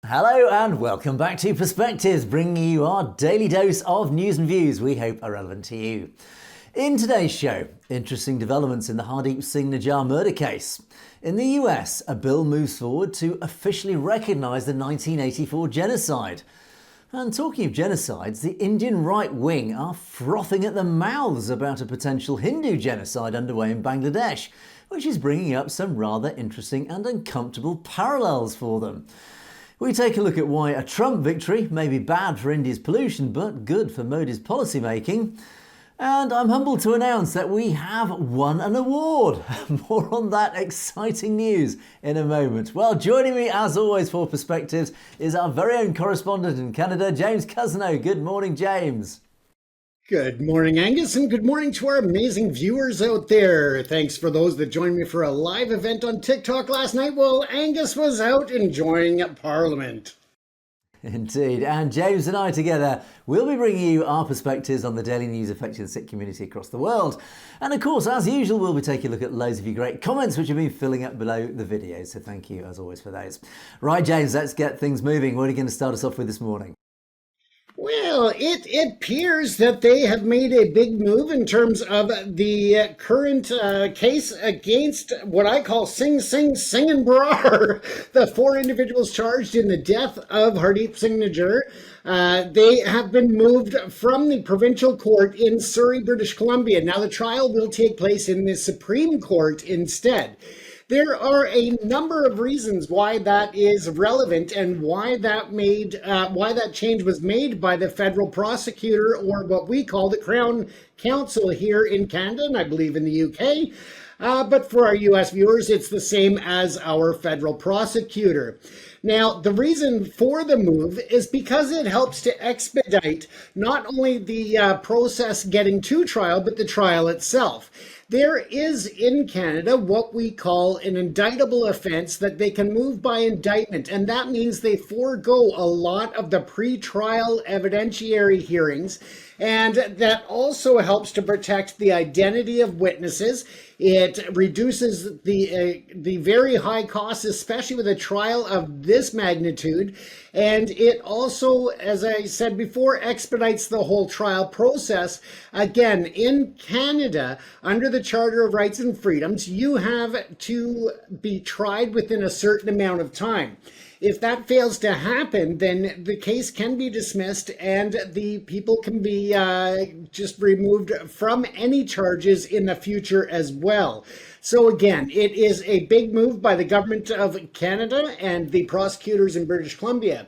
Hello and welcome back to Perspectives, bringing you our daily dose of news and views we hope are relevant to you. In today's show, interesting developments in the Hardeep Singh Nijjar murder case. In the US, a bill moves forward to officially recognise the 1984 genocide. And talking of genocides, the Indian right wing are frothing at the mouths about a potential Hindu genocide underway in Bangladesh, which is bringing up some rather interesting and uncomfortable parallels for them. We take a look at why a Trump victory may be bad for India's pollution but good for Modi's policymaking. And I'm humbled to announce that we have won an award. More on that exciting news in a moment. Well, joining me as always for Perspectives is our very own correspondent in Canada, James Cousineau. Good morning, James. Good morning, Angus, and good morning to our amazing viewers out there. Thanks for those that joined me for a live event on TikTok last night while Angus was out enjoying Parliament. Indeed, and James and I together will be bringing you our perspectives on the daily news affecting the Sikh community across the world. And of course, as usual, we'll be taking a look at loads of your great comments which have been filling up below the videos, so thank you as always for those. Right, James, let's get things moving. What are you going to start us off with this morning? Well, it appears that they have made a big move in terms of the current case against what I call Singh and Brar, the four individuals charged in the death of Hardeep Singh Nijjar. They have been moved from the provincial court in Surrey, British Columbia. Now the trial will take place in the Supreme Court instead. There are a number of reasons why that is relevant and why that change was made by the federal prosecutor, or what we call the Crown Counsel here in Canada, and I believe in the UK. But for our US viewers, it's the same as our federal prosecutor. Now, the reason for the move is because it helps to expedite not only the process getting to trial, but the trial itself. There is in Canada what we call an indictable offense that they can move by indictment, and that means they forego a lot of the pre-trial evidentiary hearings, and that also helps to protect the identity of witnesses. It reduces the very high costs, especially with a trial of this magnitude, and it also, as I said before, expedites the whole trial process. Again, in Canada, under the Charter of Rights and Freedoms, you have to be tried within a certain amount of time. If that fails to happen, then the case can be dismissed and the people can be just removed from any charges in the future as well. So again, it is a big move by the government of Canada and the prosecutors in British Columbia.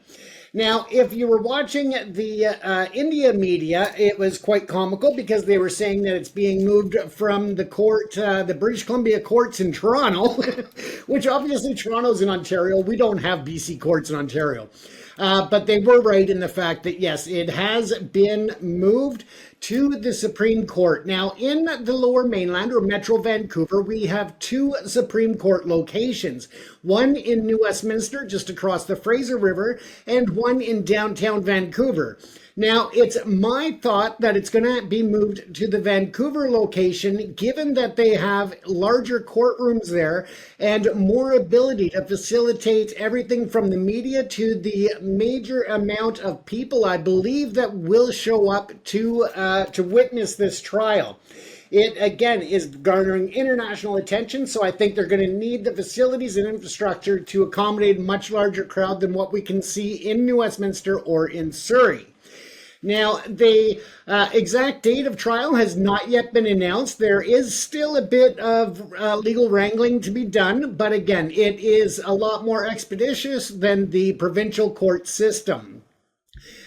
Now, if you were watching the India media, it was quite comical because they were saying that it's being moved from the court, the British Columbia courts in Toronto, which obviously Toronto's in Ontario. We don't have BC courts in Ontario. But they were right in the fact that, yes, it has been moved to the Supreme Court. Now, in the Lower Mainland, or Metro Vancouver, we have two Supreme Court locations. One in New Westminster, just across the Fraser River, and one in downtown Vancouver. Now, it's my thought that it's going to be moved to the Vancouver location, given that they have larger courtrooms there and more ability to facilitate everything from the media to the major amount of people, I believe, that will show up to witness this trial. It, again, is garnering international attention, so I think they're going to need the facilities and infrastructure to accommodate a much larger crowd than what we can see in New Westminster or in Surrey. Now, the exact date of trial has not yet been announced. There is still a bit of legal wrangling to be done, but again, it is a lot more expeditious than the provincial court system.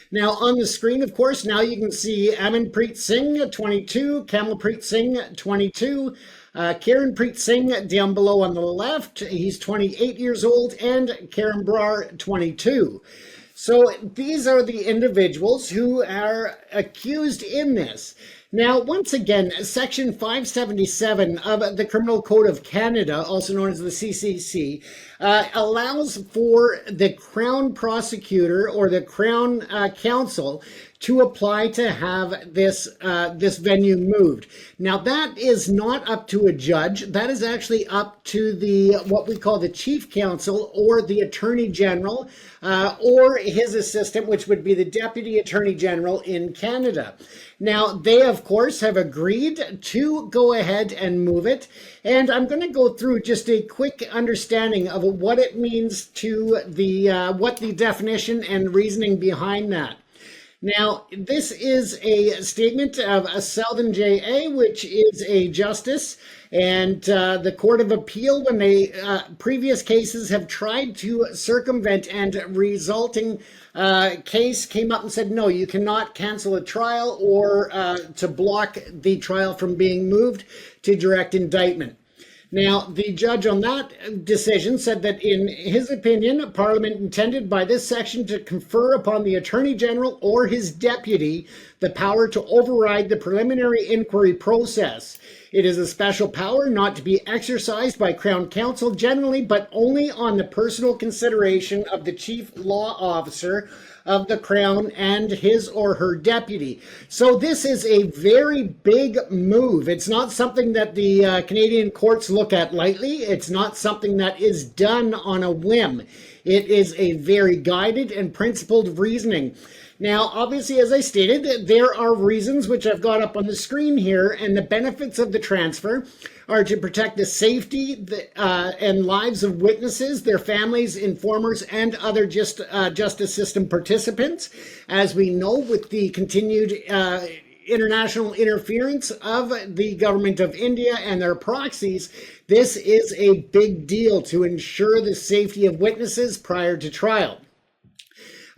Now, on the screen, of course, now you can see Amanpreet Singh, 22, Kamalpreet Singh, 22, Karanpreet Singh down below on the left, he's 28 years old, and Karen Brar, 22. So these are the individuals who are accused in this. Now, once again, Section 577 of the Criminal Code of Canada, also known as the CCC, allows for the Crown Prosecutor or the Crown Counsel to apply to have this venue moved. Now, that is not up to a judge. That is actually up to the what we call the chief counsel or the attorney general or his assistant, which would be the deputy attorney general in Canada. Now, they, of course, have agreed to go ahead and move it. And I'm going to go through just a quick understanding of what it means to what the definition and reasoning behind that. Now, this is a statement of Selden J.A., which is a justice, and the Court of Appeal, when they previous cases have tried to circumvent and resulting case came up and said, no, you cannot cancel a trial or to block the trial from being moved to direct indictment. Now, the judge on that decision said that in his opinion, Parliament intended by this section to confer upon the Attorney General or his deputy the power to override the preliminary inquiry process. It is a special power not to be exercised by Crown Counsel generally, but only on the personal consideration of the Chief Law Officer of the Crown and his or her deputy. So this is a very big move. It's not something that the Canadian courts look at lightly. It's not something that is done on a whim. It is a very guided and principled reasoning. Now, obviously, as I stated, there are reasons which I've got up on the screen here, and the benefits of the transfer are to protect the safety and lives of witnesses, their families, informers, and other justice system participants. As we know, with the continued international interference of the government of India and their proxies, this is a big deal to ensure the safety of witnesses prior to trial.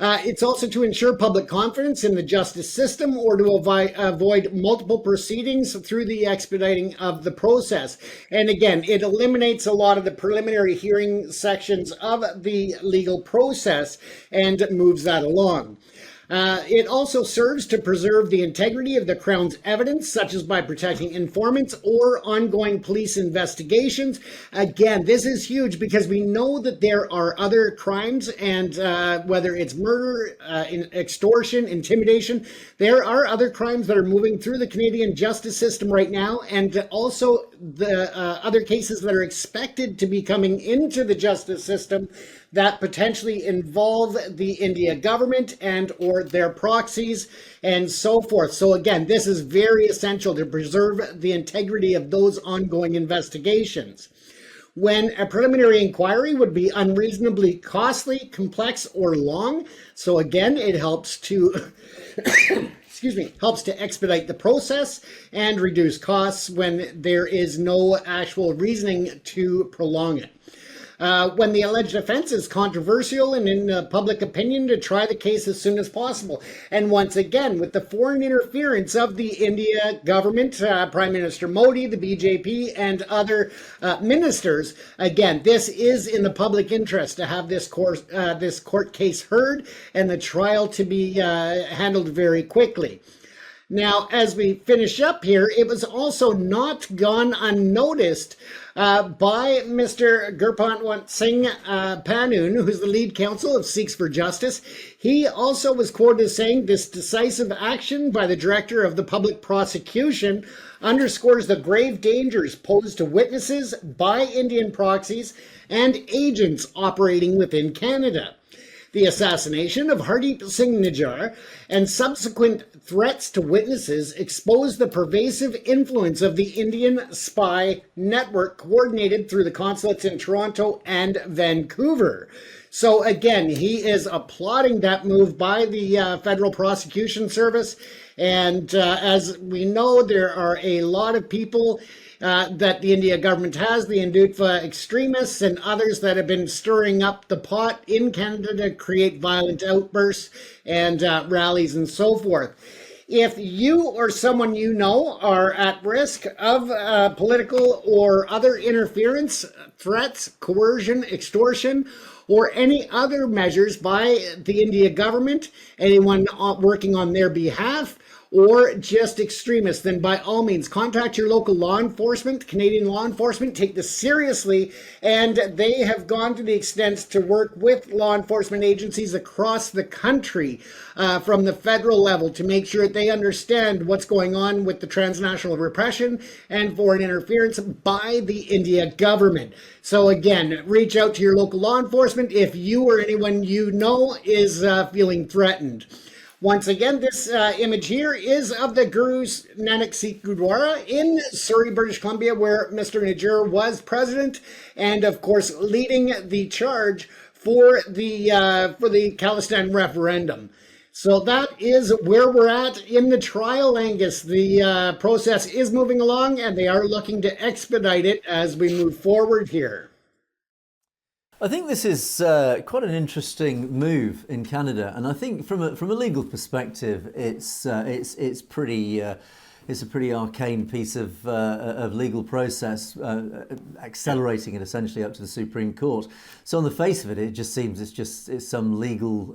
It's also to ensure public confidence in the justice system or to avoid multiple proceedings through the expediting of the process. And again, it eliminates a lot of the preliminary hearing sections of the legal process and moves that along. It also serves to preserve the integrity of the Crown's evidence, such as by protecting informants or ongoing police investigations. Again, this is huge because we know that there are other crimes, and whether it's murder, extortion, intimidation, there are other crimes that are moving through the Canadian justice system right now, and also the other cases that are expected to be coming into the justice system that potentially involve the India government and or their proxies and so forth. So again, this is very essential to preserve the integrity of those ongoing investigations. When a preliminary inquiry would be unreasonably costly, complex, or long, so again, it helps to helps to expedite the process and reduce costs when there is no actual reasoning to prolong it. When the alleged offense is controversial and in public opinion, to try the case as soon as possible. And once again, with the foreign interference of the India government, Prime Minister Modi, the BJP, and other ministers, again, this is in the public interest to have this court case heard and the trial to be handled very quickly. Now, as we finish up here, it was also not gone unnoticed by Mr. Gurpatwant Singh Panun, who's the lead counsel of Sikhs for Justice. He also was quoted as saying, "This decisive action by the director of the public prosecution underscores the grave dangers posed to witnesses by Indian proxies and agents operating within Canada. The assassination of Hardeep Singh Nijjar and subsequent threats to witnesses expose the pervasive influence of the Indian spy network coordinated through the consulates in Toronto and Vancouver." So again, he is applauding that move by the Federal Prosecution Service. And as we know, there are a lot of people that the India government has, the Hindutva extremists and others that have been stirring up the pot in Canada to create violent outbursts and rallies and so forth. If you or someone you know are at risk of political or other interference, threats, coercion, extortion, or any other measures by the India government, anyone working on their behalf, or just extremists, then by all means contact your local law enforcement. Canadian law enforcement take this seriously, and they have gone to the extent to work with law enforcement agencies across the country from the federal level to make sure that they understand what's going on with the transnational repression and foreign interference by the India government. So again, reach out to your local law enforcement if you or anyone you know is feeling threatened. Once again, this image here is of the Guru Nanak Sikh Gurdwara in Surrey, British Columbia, where Mr. Nijjar was president, and of course leading the charge for the Khalistan referendum. So that is where we're at in the trial, Angus. The process is moving along, and they are looking to expedite it as we move forward here. I think this is quite an interesting move in Canada, and I think from a legal perspective, it's pretty it's a pretty arcane piece of legal process, accelerating it essentially up to the Supreme Court. So on the face of it, it just seems it's some legal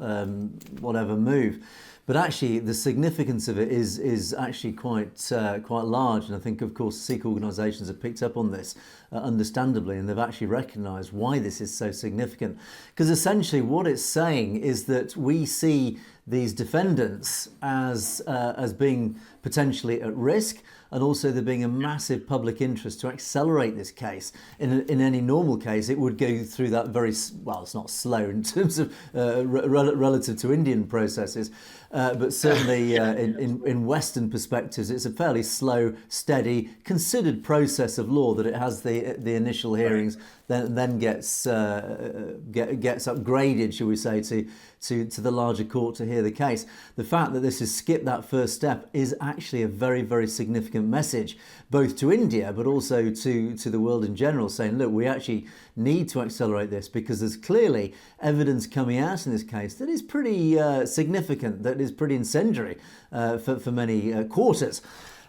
whatever move. But actually, the significance of it is actually quite large, and I think, of course, Sikh organisations have picked up on this, understandably, and they've actually recognised why this is so significant. Because essentially, what it's saying is that we see these defendants as being potentially at risk, and also there being a massive public interest to accelerate this case. In any normal case, it would go through that very, well, it's not slow in terms of relative to Indian processes, but certainly in Western perspectives, it's a fairly slow, steady, considered process of law that it has the initial hearings, then gets upgraded, shall we say, to the larger court to hear the case. The fact that this has skipped that first step is actually a very, very significant message, both to India but also to the world in general, saying, look, we actually need to accelerate this because there's clearly evidence coming out in this case that is pretty significant, that is pretty incendiary for many quarters.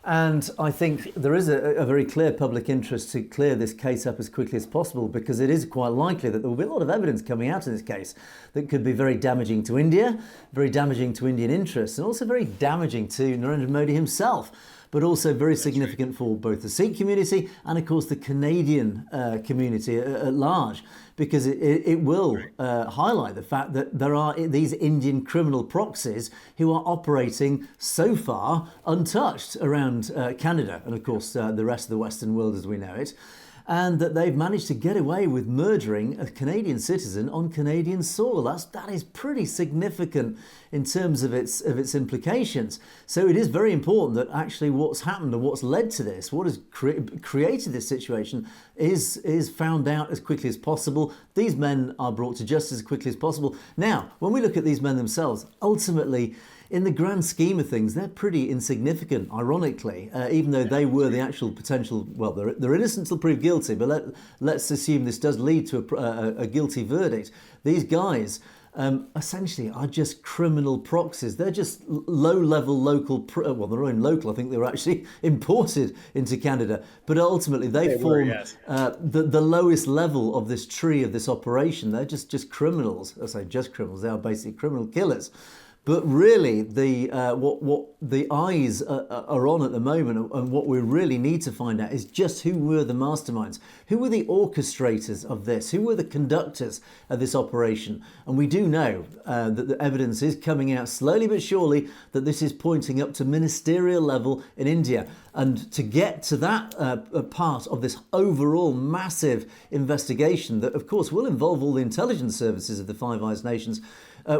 And I think there is a very clear public interest to clear this case up as quickly as possible, because it is quite likely that there will be a lot of evidence coming out in this case that could be very damaging to India, very damaging to Indian interests, and also very damaging to Narendra Modi himself, but also very significant for both the Sikh community and, of course, the Canadian community at large, because it will highlight the fact that there are these Indian criminal proxies who are operating so far untouched around Canada and, of course, the rest of the Western world as we know it, and that they've managed to get away with murdering a Canadian citizen on Canadian soil. That is pretty significant in terms of its implications. So it is very important that actually what's happened and what's led to this, what has created this situation, is found out as quickly as possible. These men are brought to justice as quickly as possible. Now, when we look at these men themselves, ultimately, in the grand scheme of things, they're pretty insignificant, ironically, even though they were the actual potential, well, they're innocent till proved guilty, but let's assume this does lead to a guilty verdict. These guys essentially are just criminal proxies. They're just low-level local, well, they're not even local, I think they were actually imported into Canada, but ultimately they form the lowest level of this tree of this operation. They're just criminals. I say just criminals, they are basically criminal killers. But really, what the eyes are on at the moment, and what we really need to find out, is just who were the masterminds, who were the orchestrators of this, who were the conductors of this operation. And we do know that the evidence is coming out slowly but surely that this is pointing up to ministerial level in India. And to get to that part of this overall massive investigation that, of course, will involve all the intelligence services of the Five Eyes nations,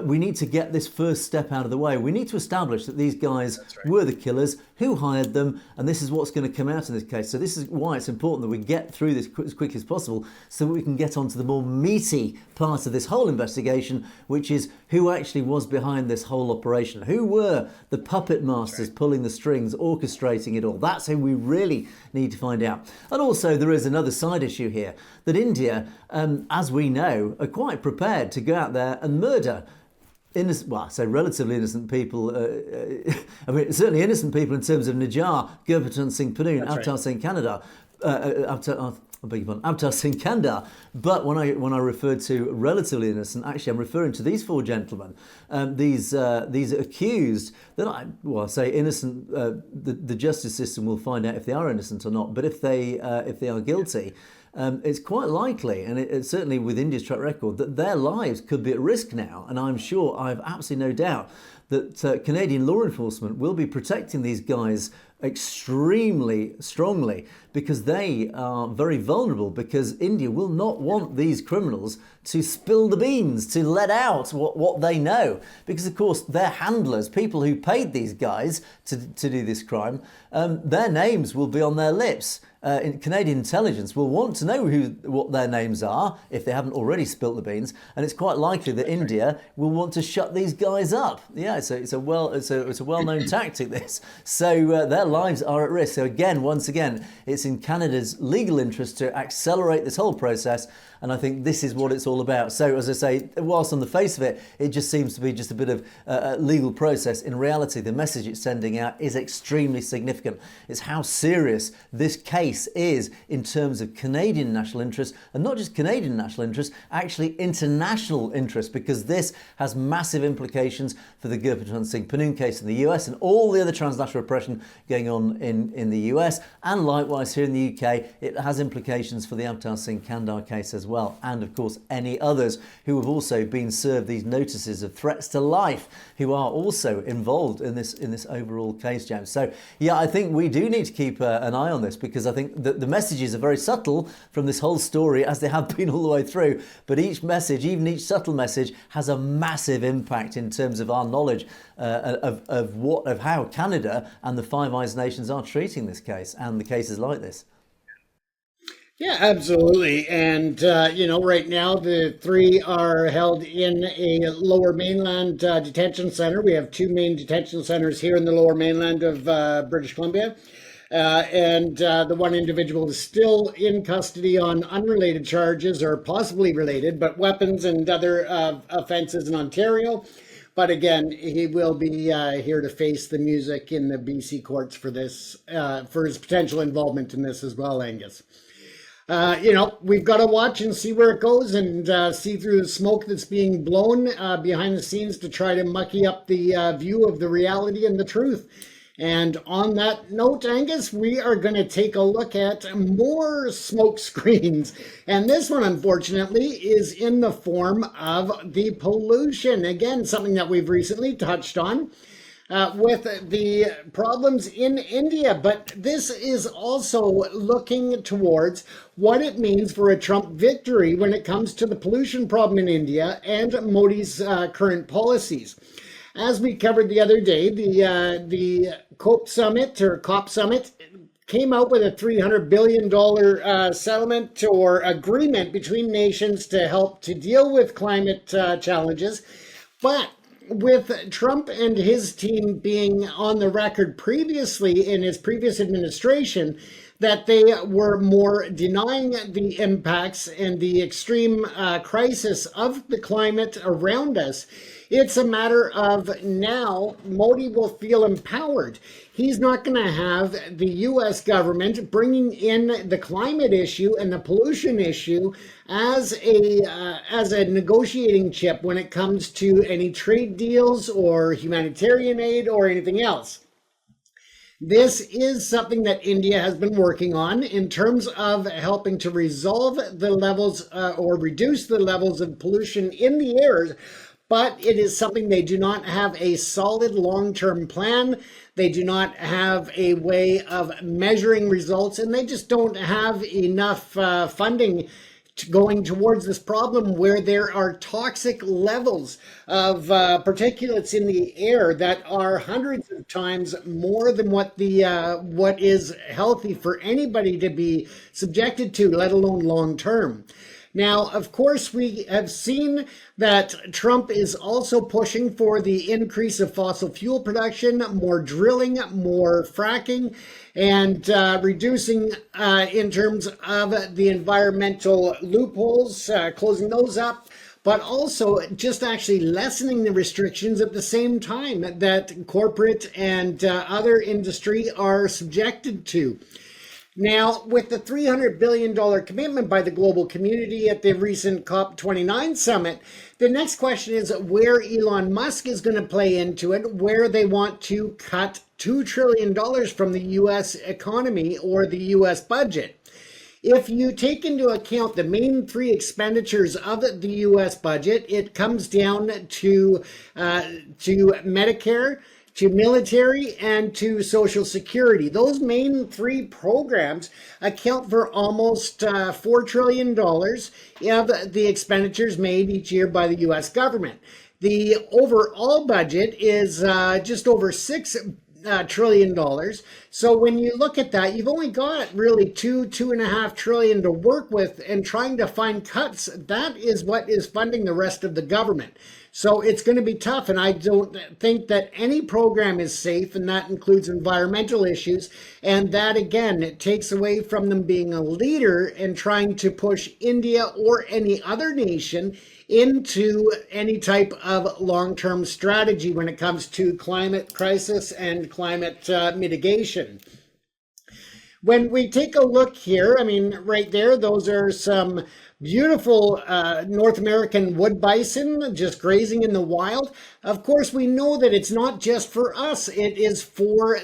we need to get this first step out of the way. We need to establish that these guys were the killers, who hired them, and this is what's going to come out in this case. So this is why it's important that we get through this as quickly as possible so that we can get on to the more meaty part of this whole investigation, which is who actually was behind this whole operation. Who were the puppet masters pulling the strings, orchestrating it all? That's who we really need to find out. And also there is another side issue here, that India, as we know, are quite prepared to go out there and murder relatively innocent people. I mean, certainly innocent people in terms of Nijjar, Gurpatan Singh Panoon, Avtar Singh Canada, I beg your pardon, Avtar Singh Kandar. But when I refer to relatively innocent, actually I'm referring to these four gentlemen, these accused. I say innocent. The justice system will find out if they are innocent or not. But if they are guilty, it's quite likely, and it's certainly with India's track record, that their lives could be at risk now. And I'm sure, I have absolutely no doubt, that Canadian law enforcement will be protecting these guys extremely strongly, because they are very vulnerable, because India will not want these criminals to spill the beans, to let out what they know, because of course their handlers, people who paid these guys to do this crime, their names will be on their lips. Canadian intelligence will want to know what their names are if they haven't already spilt the beans, and it's quite likely that India will want to shut these guys up. Yeah, it's a well-known tactic, this. So their lives are at risk. So once again, it's in Canada's legal interest to accelerate this whole process, and I think this is what it's all about. So as I say, whilst on the face of it, it just seems to be just a bit of a legal process, in reality, the message it's sending out is extremely significant. It's how serious this case is in terms of Canadian national interest, and not just Canadian national interest, actually international interest, because this has massive implications for the Gurpatwant Singh Panoon case in the US and all the other transnational repression going on in the US, and likewise here in the UK. It has implications for the Avtar Singh Kandar case as well, and of course any others who have also been served these notices of threats to life, who are also involved in this overall case, James. So yeah, I think we do need to keep an eye on this, because I think the messages are very subtle from this whole story, as they have been all the way through, but each message, even each subtle message, has a massive impact in terms of our knowledge of how Canada and the Five Eyes nations are treating this case and the cases like this. Yeah, absolutely. And, right now the three are held in a lower mainland detention center. We have two main detention centers here in the lower mainland of British Columbia. And the one individual is still in custody on unrelated charges, or possibly related, but weapons and other offenses in Ontario. But again, he will be here to face the music in the BC courts for this, for his potential involvement in this as well, Angus. We've got to watch and see where it goes, and see through the smoke that's being blown behind the scenes to try to mucky up the view of the reality and the truth. And on that note, Angus, we are going to take a look at more smoke screens. And this one, unfortunately, is in the form of the pollution. Again, something that we've recently touched on with the problems in India. But this is also looking towards what it means for a Trump victory when it comes to the pollution problem in India and Modi's current policies. As we covered the other day, the COP Summit came out with a $300 billion settlement or agreement between nations to help to deal with climate challenges. But with Trump and his team being on the record previously in his previous administration that they were more denying the impacts and the extreme crisis of the climate around us, it's a matter of now Modi will feel empowered. He's not going to have the US government bringing in the climate issue and the pollution issue as a negotiating chip when it comes to any trade deals or humanitarian aid or anything else. This is something that India has been working on in terms of helping to resolve the levels or reduce the levels of pollution in the air. But it is something they do not have a solid long-term plan. They do not have a way of measuring results, and they just don't have enough funding going towards this problem where there are toxic levels of particulates in the air that are hundreds of times more than what is healthy for anybody to be subjected to, let alone long-term. Now, of course, we have seen that Trump is also pushing for the increase of fossil fuel production, more drilling, more fracking, and reducing in terms of the environmental loopholes, closing those up, but also just actually lessening the restrictions at the same time that corporate and other industry are subjected to. Now, with the $300 billion commitment by the global community at the recent COP29 summit, the next question is where Elon Musk is going to play into it, where they want to cut $2 trillion from the US economy or the US budget. If you take into account the main three expenditures of the U.S. budget, it comes down to Medicare, to military, and to Social Security. Those main three programs account for almost $4 trillion of the expenditures made each year by the U.S. government. The overall budget is just over $6 trillion. So when you look at that, you've only got really two and a half trillion to work with, and trying to find cuts, that is what is funding the rest of the government. So it's going to be tough, and I don't think that any program is safe, and that includes environmental issues. And that, again, it takes away from them being a leader and trying to push India or any other nation into any type of long-term strategy when it comes to climate crisis and climate mitigation. When we take a look here, I mean, right there, those are some beautiful North American wood bison just grazing in the wild. Of course, we know that it's not just for us. It is for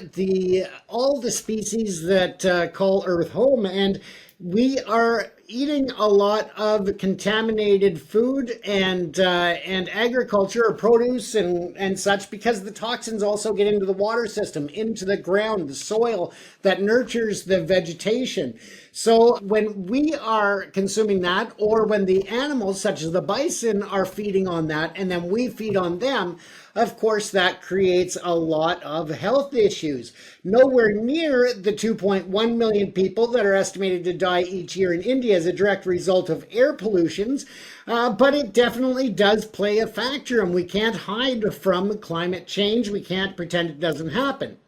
all the species that call Earth home. And we are eating a lot of contaminated food and agriculture or produce and such, because the toxins also get into the water system, into the ground, the soil that nurtures the vegetation. So when we are consuming that, or when the animals such as the bison are feeding on that, and then we feed on them, of course, that creates a lot of health issues. Nowhere near the 2.1 million people that are estimated to die each year in India as a direct result of air pollutions, but it definitely does play a factor, and we can't hide from climate change. We can't pretend it doesn't happen.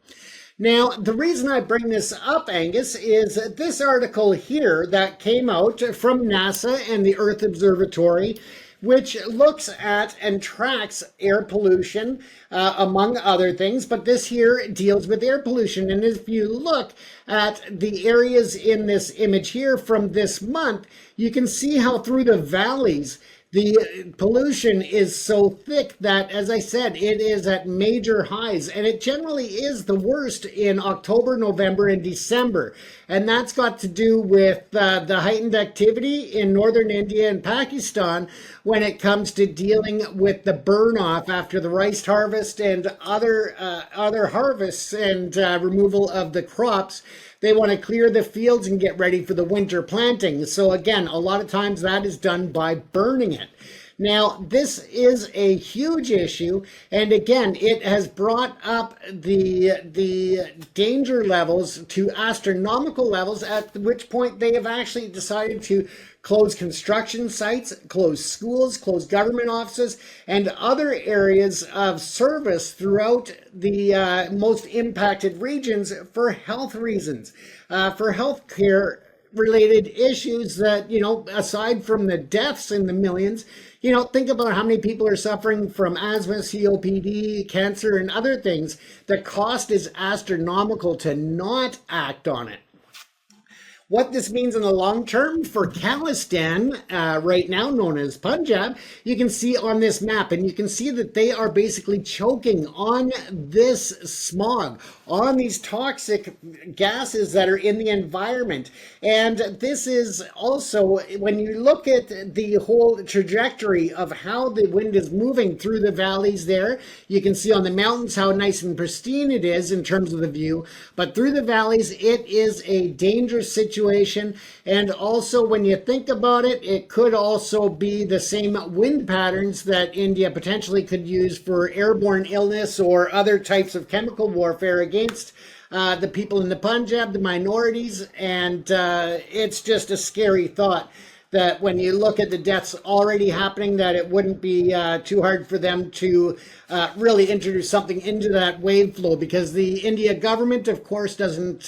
Now, the reason I bring this up, Angus, is this article here that came out from NASA and the Earth Observatory, which looks at and tracks air pollution, among other things. But this here deals with air pollution. And if you look at the areas in this image here from this month, you can see how through the valleys, the pollution is so thick that, as I said, it is at major highs, and it generally is the worst in October, November, and December. And that's got to do with the heightened activity in northern India and Pakistan when it comes to dealing with the burn off after the rice harvest and other harvests and removal of the crops. They want to clear the fields and get ready for the winter planting. So again, a lot of times that is done by burning it. Now, this is a huge issue, and again, it has brought up the danger levels to astronomical levels, at which point they have actually decided to close construction sites, close schools, close government offices, and other areas of service throughout the most impacted regions for health reasons, for health care related issues that, aside from the deaths in the millions, think about how many people are suffering from asthma, COPD, cancer, and other things. The cost is astronomical to not act on it. What this means in the long term for Khalistan, right now known as Punjab, you can see on this map, and you can see that they are basically choking on this smog, on these toxic gases that are in the environment. And this is also, when you look at the whole trajectory of how the wind is moving through the valleys there, you can see on the mountains how nice and pristine it is in terms of the view, but through the valleys, it is a dangerous situation. And also, when you think about it, it could also be the same wind patterns that India potentially could use for airborne illness or other types of chemical warfare against the people in the Punjab, the minorities. And it's just a scary thought that when you look at the deaths already happening, that it wouldn't be too hard for them to really introduce something into that wave flow, because the India government, of course, doesn't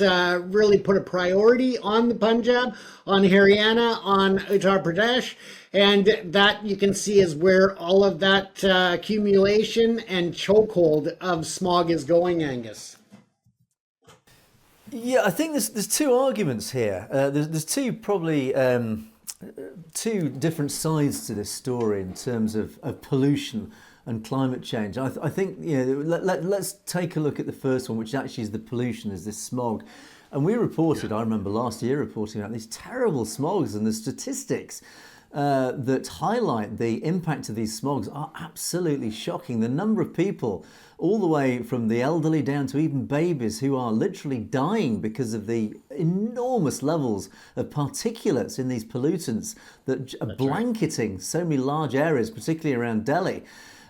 really put a priority on the Punjab, on Haryana, on Uttar Pradesh. And that you can see is where all of that accumulation and chokehold of smog is going, Angus. Yeah, I think there's two arguments here. There's two probably two different sides to this story in terms of pollution and climate change. I think let's take a look at the first one, which actually is the pollution, is this smog. And we reported, I remember last year reporting about these terrible smogs, and the statistics that highlight the impact of these smogs are absolutely shocking. The number of people, all the way from the elderly down to even babies, who are literally dying because of the enormous levels of particulates in these pollutants that are blanketing so many large areas, particularly around Delhi.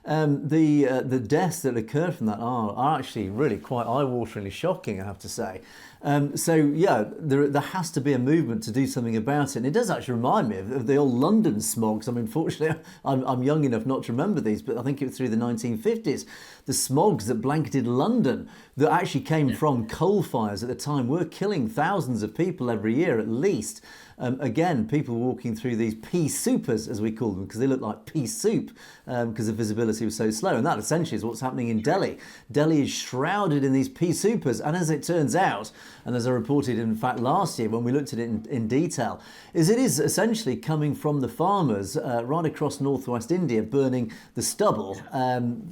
The deaths that occur from that are actually really quite eye-wateringly shocking, I have to say. There has to be a movement to do something about it. And it does actually remind me of the old London smogs. I mean, fortunately, I'm young enough not to remember these, but I think it was through the 1950s. The smogs that blanketed London that actually came from coal fires at the time were killing thousands of people every year at least. Again, people walking through these pea soupers, as we call them, because they look like pea soup because the visibility was so slow. And that essentially is what's happening in Delhi. Delhi is shrouded in these pea soupers. And as it turns out, and as I reported in fact last year when we looked at it in detail, is it is essentially coming from the farmers right across northwest India burning the stubble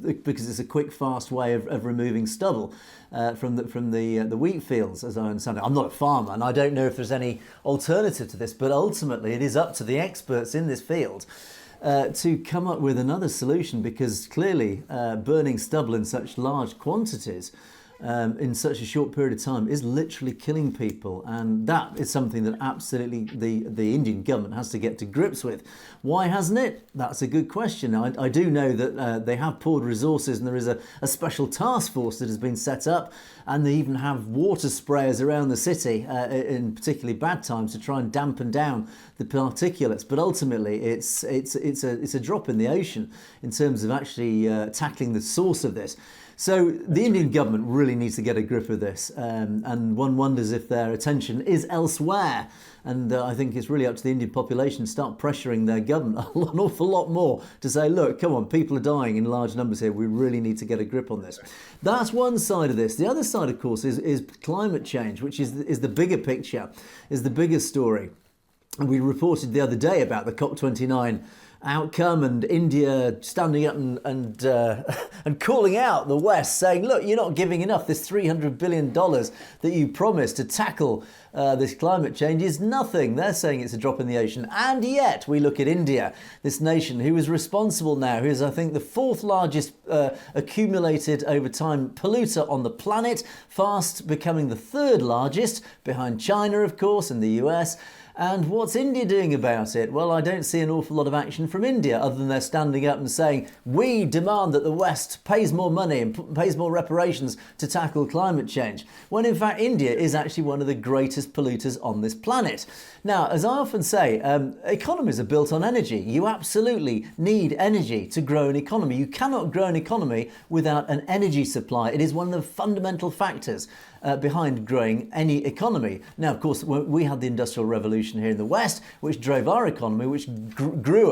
because it's a quick, fast way of removing stubble. From the wheat fields, as I understand it. I'm not a farmer, and I don't know if there's any alternative to this, but ultimately it is up to the experts in this field to come up with another solution, because clearly burning stubble in such large quantities in such a short period of time is literally killing people, and that is something that absolutely the Indian government has to get to grips with. Why hasn't it? That's a good question. I do know that they have poured resources, and there is a special task force that has been set up, and they even have water sprayers around the city in particularly bad times to try and dampen down the particulates. But ultimately, it's a drop in the ocean in terms of actually tackling the source of this. So the Indian government really needs to get a grip of this, and one wonders if their attention is elsewhere. And I think it's really up to the Indian population to start pressuring their government an awful lot more to say, look, come on, people are dying in large numbers here. We really need to get a grip on this. That's one side of this. The other side, of course, is climate change, which is the bigger picture, is the bigger story. And we reported the other day about the COP29 outcome, and India standing up and calling out the West, saying, look, you're not giving enough. This $300 billion that you promised to tackle this climate change is nothing. They're saying it's a drop in the ocean. And yet we look at India, this nation who is responsible now, who is, I think, the fourth largest accumulated over time polluter on the planet, fast becoming the third largest, behind China, of course, and the US. And what's India doing about it? Well, I don't see an awful lot of action from India, other than they're standing up and saying, we demand that the West pays more money and pays more reparations to tackle climate change, when in fact India is actually one of the greatest polluters on this planet. Now, as I often say, economies are built on energy. You absolutely need energy to grow an economy. You cannot grow an economy without an energy supply. It is one of the fundamental factors behind growing any economy. Now, of course, we had the Industrial Revolution here in the West, which drove our economy, which grew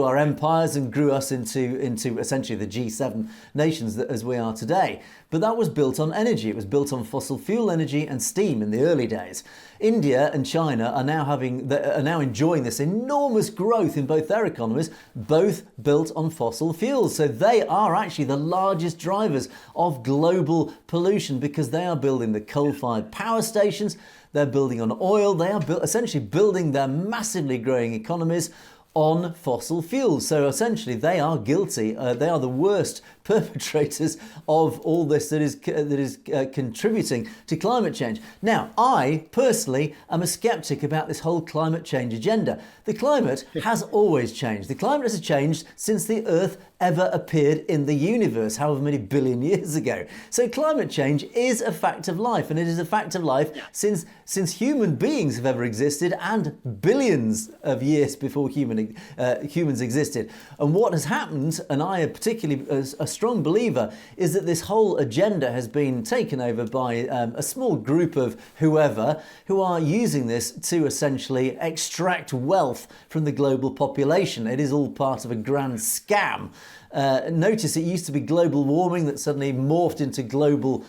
our empires, and grew us into essentially the G7 nations as we are today. But that was built on energy. It was built on fossil fuel energy and steam in the early days. India and China are now enjoying this enormous growth in both their economies, both built on fossil fuels. So they are actually the largest drivers of global pollution, because they are building the coal-fired power stations, they're building on oil, they are essentially building their massively growing economies on fossil fuels. So essentially they are guilty, they are the worst perpetrators of all this that is contributing to climate change. Now, I personally am a skeptic about this whole climate change agenda. The climate has always changed. The climate has changed since the Earth ever appeared in the universe, however many billion years ago. So climate change is a fact of life, and it is a fact of life since human beings have ever existed, and billions of years before humans existed. And what has happened, and I am particularly a strong believer, is that this whole agenda has been taken over by a small group of who are using this to essentially extract wealth from the global population. It is all part of a grand scam. Notice it used to be global warming that suddenly morphed into global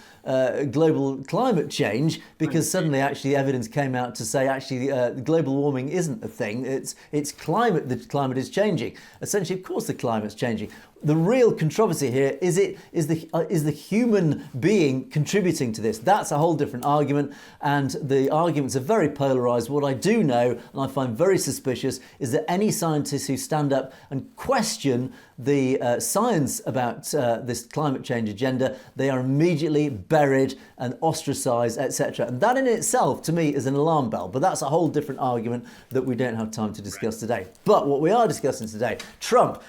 climate change, because suddenly actually evidence came out to say actually global warming isn't a thing. It's climate. The climate is changing. Essentially, of course, the climate's changing. The real controversy here is the human being contributing to this. That's a whole different argument, and the arguments are very polarised. What I do know, and I find very suspicious, is that any scientists who stand up and question the science about this climate change agenda, they are immediately buried and ostracised, etc. And that in itself, to me, is an alarm bell. But that's a whole different argument that we don't have time to discuss today. But what we are discussing today, Trump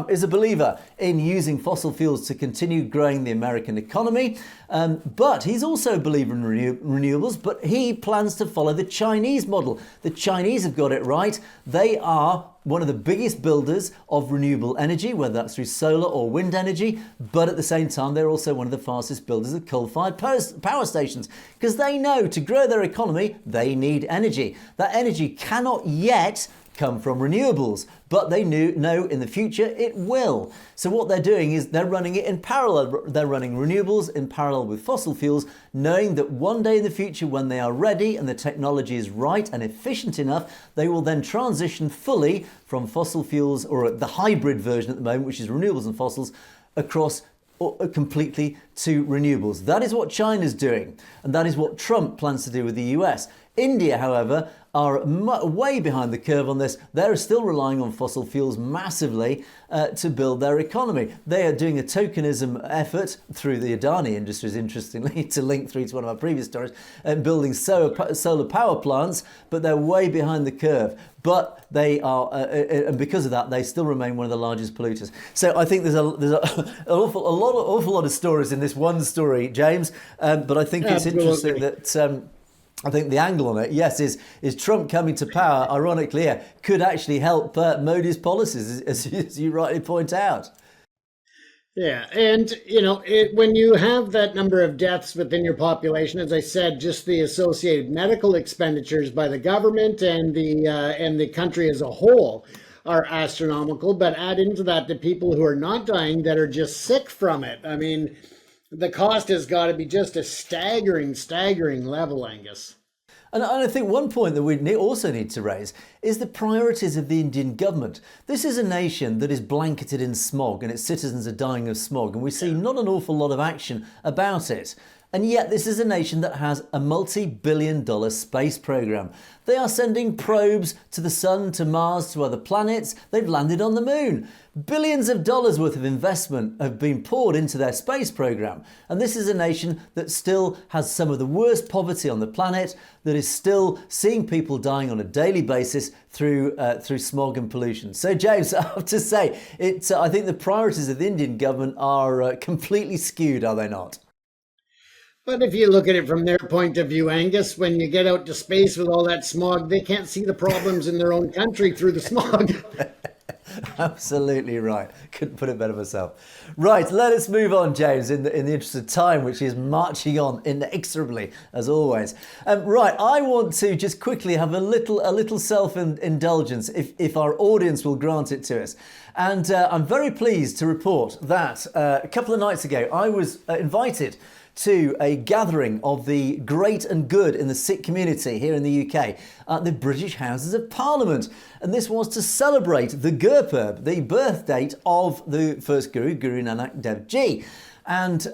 is a believer in using fossil fuels to continue growing the American economy. But he's also a believer in renewables, but he plans to follow the Chinese model. The Chinese have got it right. They are one of the biggest builders of renewable energy, whether that's through solar or wind energy, but at the same time, they're also one of the fastest builders of coal-fired power stations, because they know to grow their economy, they need energy. That energy cannot yet come from renewables, but they know in the future it will. So what they're doing is they're running it in parallel. They're running renewables in parallel with fossil fuels, knowing that one day in the future, when they are ready and the technology is right and efficient enough, they will then transition fully from fossil fuels, or the hybrid version at the moment, which is renewables and fossils, across completely to renewables. That is what China's doing, and that is what Trump plans to do with the US. India, however, are way behind the curve on this. They're still relying on fossil fuels massively to build their economy. They are doing a tokenism effort through the Adani Industries, interestingly, to link through to one of our previous stories, and building solar power plants, but they're way behind the curve. But they are, and because of that, they still remain one of the largest polluters. So I think there's an awful lot of stories in this one story, James. But I think it's interesting that I think the angle on it, yes, is Trump coming to power, ironically, could actually help Modi's policies, as you rightly point out. Yeah, and when you have that number of deaths within your population, as I said, just the associated medical expenditures by the government and the country as a whole are astronomical. But add into that the people who are not dying, that are just sick from it. I mean, the cost has got to be just a staggering level, Angus. And I think one point that we also need to raise is the priorities of the Indian government. This is a nation that is blanketed in smog, and its citizens are dying of smog, and we see not an awful lot of action about it. And yet this is a nation that has a multi-billion-dollar space program. They are sending probes to the sun, to Mars, to other planets. They've landed on the moon. Billions of dollars worth of investment have been poured into their space program. And this is a nation that still has some of the worst poverty on the planet, that is still seeing people dying on a daily basis through smog and pollution. So, James, I have to say, I think the priorities of the Indian government are completely skewed, are they not? But if you look at it from their point of view, Angus, when you get out to space with all that smog, they can't see the problems in their own country through the smog. Absolutely right. Couldn't put it better myself. Right, let us move on, James, in the interest of time, which is marching on inexorably, as always. Right, I want to just quickly have a little self-indulgence, if our audience will grant it to us. And I'm very pleased to report that a couple of nights ago, I was invited to a gathering of the great and good in the Sikh community here in the UK at the British Houses of Parliament. And this was to celebrate the Gurpurb, the birth date of the first Guru, Guru Nanak Dev Ji. And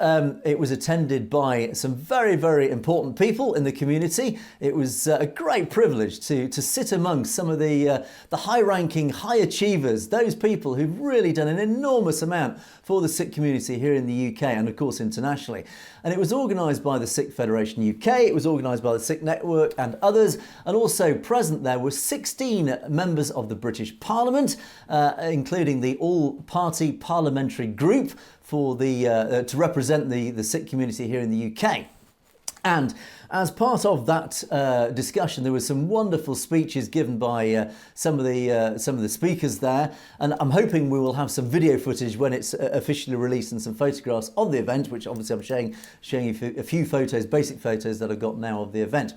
it was attended by some very, very important people in the community. It was a great privilege to sit amongst some of the high-ranking, high achievers, those people who've really done an enormous amount for the Sikh community here in the UK and, of course, internationally. And it was organised by the Sikh Federation UK, it was organised by the Sikh Network and others, and also present there were 16 members of the British Parliament, including the all-party parliamentary group for to represent the Sikh community here in the UK. And as part of that discussion, there were some wonderful speeches given by some of the speakers there, and I'm hoping we will have some video footage when it's officially released and some photographs of the event, which obviously I'm showing you a few photos, basic photos that I've got now of the event.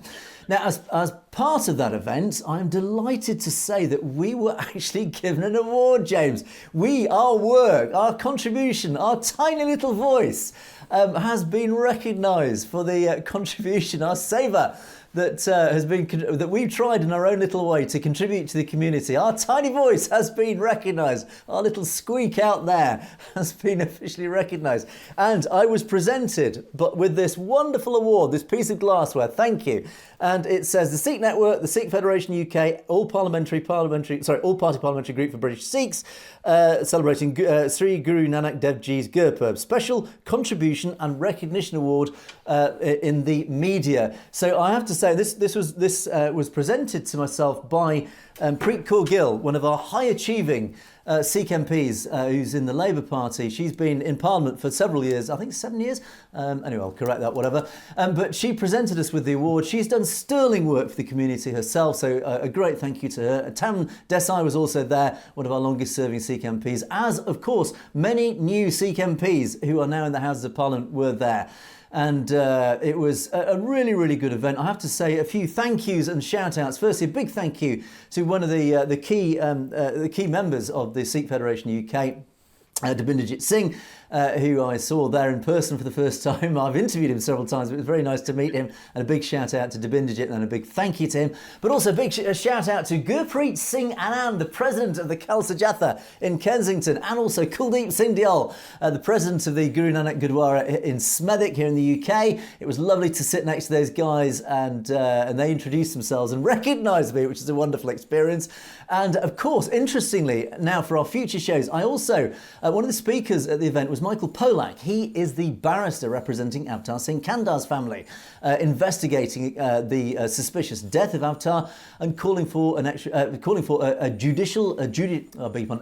Now, as part of that event, I'm delighted to say that we were actually given an award, James. Our work, our contribution, our tiny little voice has been recognised for the contribution, our savour that we've tried in our own little way to contribute to the community. Our tiny voice has been recognised. Our little squeak out there has been officially recognised. And I was presented with this wonderful award, this piece of glassware. Thank you. And it says the Sikh Network, the Sikh Federation UK, all-party parliamentary group for British Sikhs, celebrating Sri Guru Nanak Dev Ji's Gurpurb. Special contribution and recognition award in the media. So I have to say this was presented to myself by Preet Kaur Gill, one of our high-achieving Sikh MPs who's in the Labour Party. She's been in Parliament for several years, I think 7 years. Anyway, I'll correct that, whatever. But she presented us with the award. She's done sterling work for the community herself, so a great thank you to her. Tam Desai was also there, one of our longest serving Sikh MPs, as, of course, many new Sikh MPs who are now in the Houses of Parliament were there. And it was a really, really good event. I have to say a few thank yous and shout outs. Firstly, a big thank you to one of the key members of the Sikh Federation UK, Hardeep Singh, who I saw there in person for the first time. I've interviewed him several times, but it was very nice to meet him. And a big shout out to Dibinderjit and a big thank you to him. But also a big shout out to Gurpreet Singh Anand, the president of the Khalsa Jatha in Kensington, and also Kuldeep Singh Dial, the president of the Guru Nanak Gurdwara in Smethwick here in the UK. It was lovely to sit next to those guys, and they introduced themselves and recognised me, which is a wonderful experience. And of course, interestingly, now for our future shows, I also, one of the speakers at the event was Michael Polak. He is the barrister representing Avtar Singh Kandar's family, investigating the suspicious death of Avtar and calling for a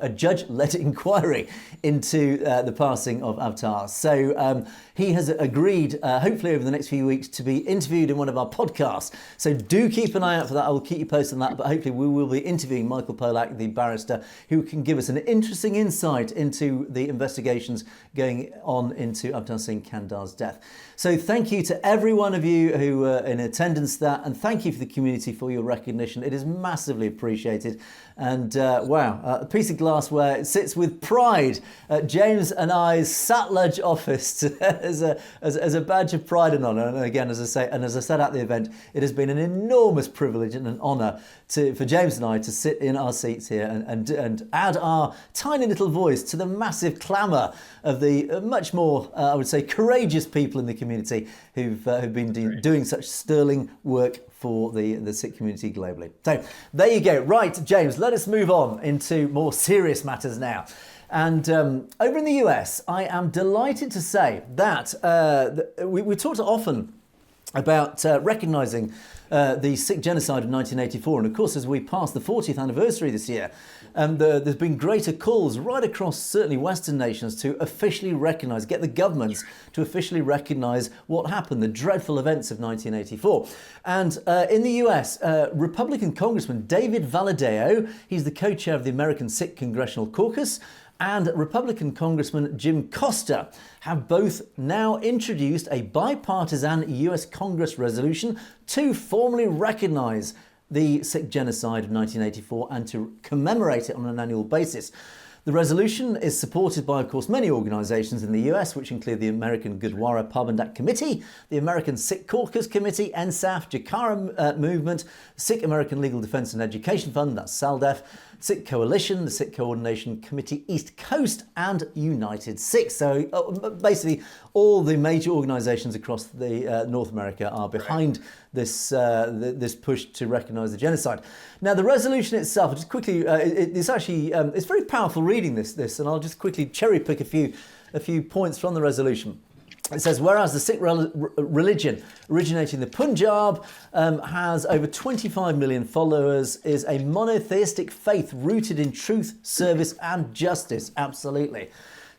judge-led inquiry into the passing of Avtar. So he has agreed, hopefully over the next few weeks, to be interviewed in one of our podcasts. So do keep an eye out for that. I will keep you posted on that. But hopefully we will be interviewing Michael Polak, the barrister, who can give us an interesting insight into the investigations going on into Avtar Singh Kandar's death. So thank you to every one of you who were in attendance there, and thank you for the community for your recognition. It is massively appreciated. And a piece of glassware. It sits with pride at James and I's Satluj office as a badge of pride and honour. And again, as I said at the event, it has been an enormous privilege and an honour for James and I to sit in our seats here and add our tiny little voice to the massive clamour of the much more, I would say, courageous people in the community who've been doing such sterling work for the Sikh community globally. So there you go. Right, James, let us move on into more serious matters now. And over in the US, I am delighted to say that we talked often about recognising the Sikh Genocide of 1984. And of course, as we pass the 40th anniversary this year, there's been greater calls right across certainly Western nations to officially recognise, get the governments to officially recognise what happened, the dreadful events of 1984. And in the US, Republican Congressman David Valadao, he's the co-chair of the American Sikh Congressional Caucus, and Republican Congressman Jim Costa have both now introduced a bipartisan US Congress resolution to formally recognise the Sikh Genocide of 1984 and to commemorate it on an annual basis. The resolution is supported by, of course, many organisations in the US, which include the American Gurdwara Parbandak Committee, the American Sikh Caucus Committee, NSAF, Jakara Movement, Sikh American Legal Defence and Education Fund, that's SALDEF, Sikh Coalition, the Sikh Coordination Committee East Coast, and United Sikhs. So basically, all the major organisations across the North America are behind this push to recognise the genocide. Now, the resolution itself, just quickly, it's actually it's very powerful reading this, and I'll just quickly cherry pick a few points from the resolution. It says, whereas the Sikh religion originating in the Punjab has over 25 million followers, is a monotheistic faith rooted in truth, service and justice. Absolutely.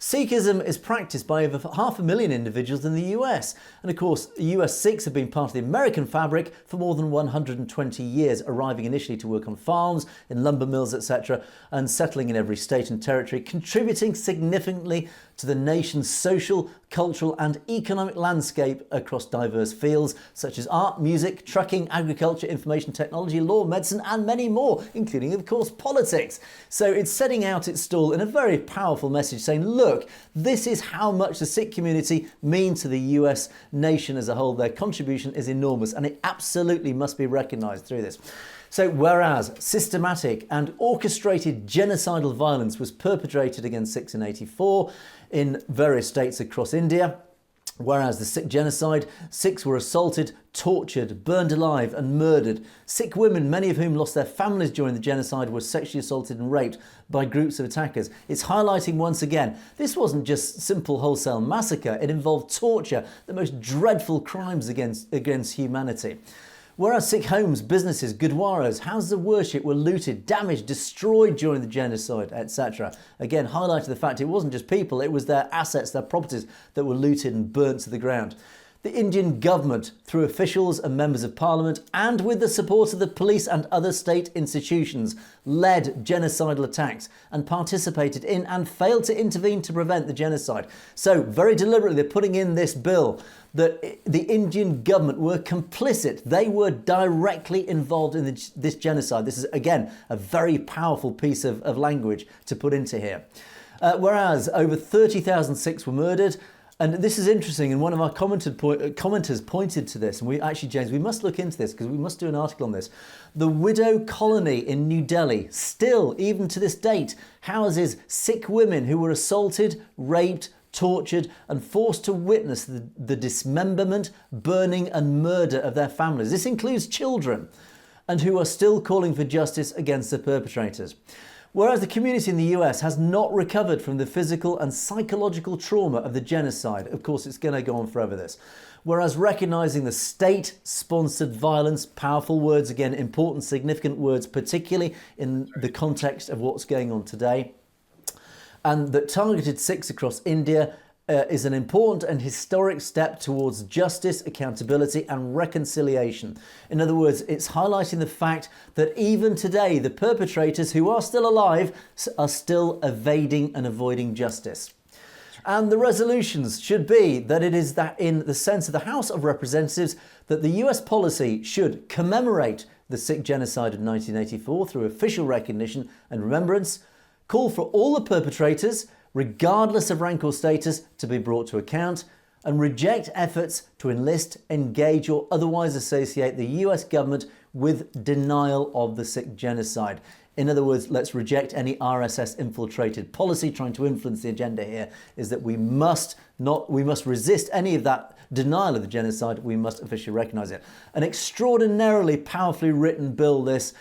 Sikhism is practiced by over 500,000 individuals in the US. And of course, US Sikhs have been part of the American fabric for more than 120 years, arriving initially to work on farms, in lumber mills, etc., and settling in every state and territory, contributing significantly to the nation's social, cultural and economic landscape across diverse fields such as art, music, trucking, agriculture, information technology, law, medicine and many more, including of course politics. So it's setting out its stall in a very powerful message saying, look, this is how much the Sikh community mean to the US nation as a whole. Their contribution is enormous and it absolutely must be recognised through this. So whereas systematic and orchestrated genocidal violence was perpetrated against Sikhs in 1984 in various states across India, whereas the Sikh Genocide, Sikhs were assaulted, tortured, burned alive and murdered. Sikh women, many of whom lost their families during the genocide, were sexually assaulted and raped by groups of attackers. It's highlighting once again, this wasn't just simple wholesale massacre, it involved torture, the most dreadful crimes against humanity. Whereas Sikh homes, businesses, gurdwaras, houses of worship were looted, damaged, destroyed during the genocide, etc. Again, highlighting the fact it wasn't just people, it was their assets, their properties that were looted and burnt to the ground. The Indian government, through officials and members of parliament, and with the support of the police and other state institutions, led genocidal attacks and participated in and failed to intervene to prevent the genocide. So, very deliberately, they're putting in this bill that the Indian government were complicit. They were directly involved in this genocide. This is, again, a very powerful piece of language to put into here. Whereas over 30,000 Sikhs were murdered. And this is interesting, and one of our commenters pointed to this, and we actually, James, we must look into this because we must do an article on this. The widow colony in New Delhi still, even to this date, houses Sikh women who were assaulted, raped, tortured and forced to witness the dismemberment, burning and murder of their families. This includes children, and who are still calling for justice against the perpetrators. Whereas the community in the US has not recovered from the physical and psychological trauma of the genocide. Of course, it's going to go on forever, this. Whereas recognising the state-sponsored violence, powerful words again, important, significant words, particularly in the context of what's going on today, and that targeted Sikhs across India is an important and historic step towards justice, accountability and reconciliation. In other words, it's highlighting the fact that even today, the perpetrators who are still alive are still evading and avoiding justice. And the resolutions should be that it is that in the sense of the House of Representatives that the US policy should commemorate the Sikh genocide of 1984 through official recognition and remembrance, call for all the perpetrators, regardless of rank or status, to be brought to account, and reject efforts to enlist, engage or otherwise associate the US government with denial of the Sikh genocide. In other words, let's reject any RSS infiltrated policy trying to influence the agenda here, is that we must resist any of that denial of the genocide. We must officially recognise it. An extraordinarily powerfully written bill, this.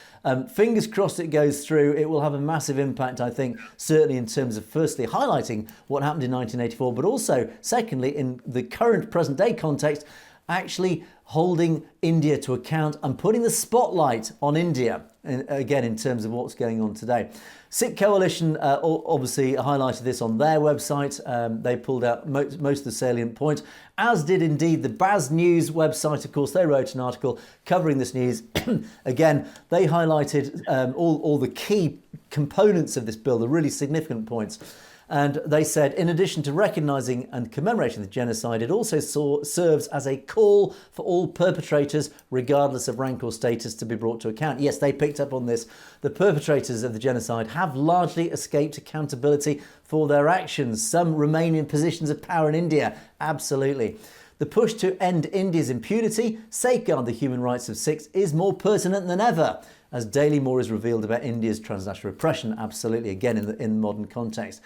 Fingers crossed it goes through. It will have a massive impact, I think, certainly in terms of firstly highlighting what happened in 1984, but also secondly in the current present day context, actually holding India to account and putting the spotlight on India, again, in terms of what's going on today. Sikh Coalition obviously highlighted this on their website. They pulled out most of the salient points, as did indeed the Baz News website. Of course, they wrote an article covering this news. Again, they highlighted all the key components of this bill, the really significant points. And they said, in addition to recognising and commemorating the genocide, it also serves as a call for all perpetrators, regardless of rank or status, to be brought to account. Yes, they picked up on this. The perpetrators of the genocide have largely escaped accountability for their actions. Some remain in positions of power in India. Absolutely. The push to end India's impunity, safeguard the human rights of Sikhs, is more pertinent than ever, as daily more is revealed about India's transnational repression. Absolutely, again, in the modern context.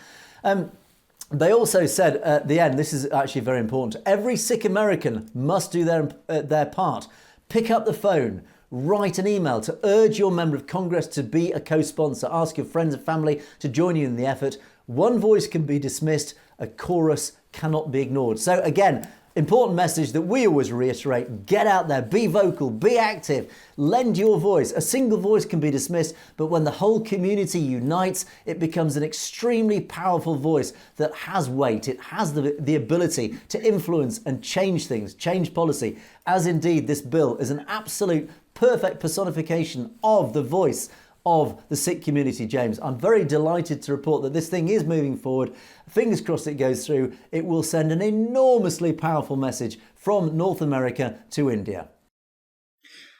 They also said at the end, this is actually very important, every Sikh American must do their part. Pick up the phone, write an email to urge your member of Congress to be a co-sponsor. Ask your friends and family to join you in the effort. One voice can be dismissed, a chorus cannot be ignored. So again, Important message that we always reiterate: get out there, be vocal, be active, lend your voice. A single voice can be dismissed, but when the whole community unites, it becomes an extremely powerful voice that has weight. It has the ability to influence and change things, change policy, as indeed this bill is an absolute perfect personification of the voice of the Sikh community, James. I'm very delighted to report that this thing is moving forward. Fingers crossed it goes through. It will send an enormously powerful message from North America to India.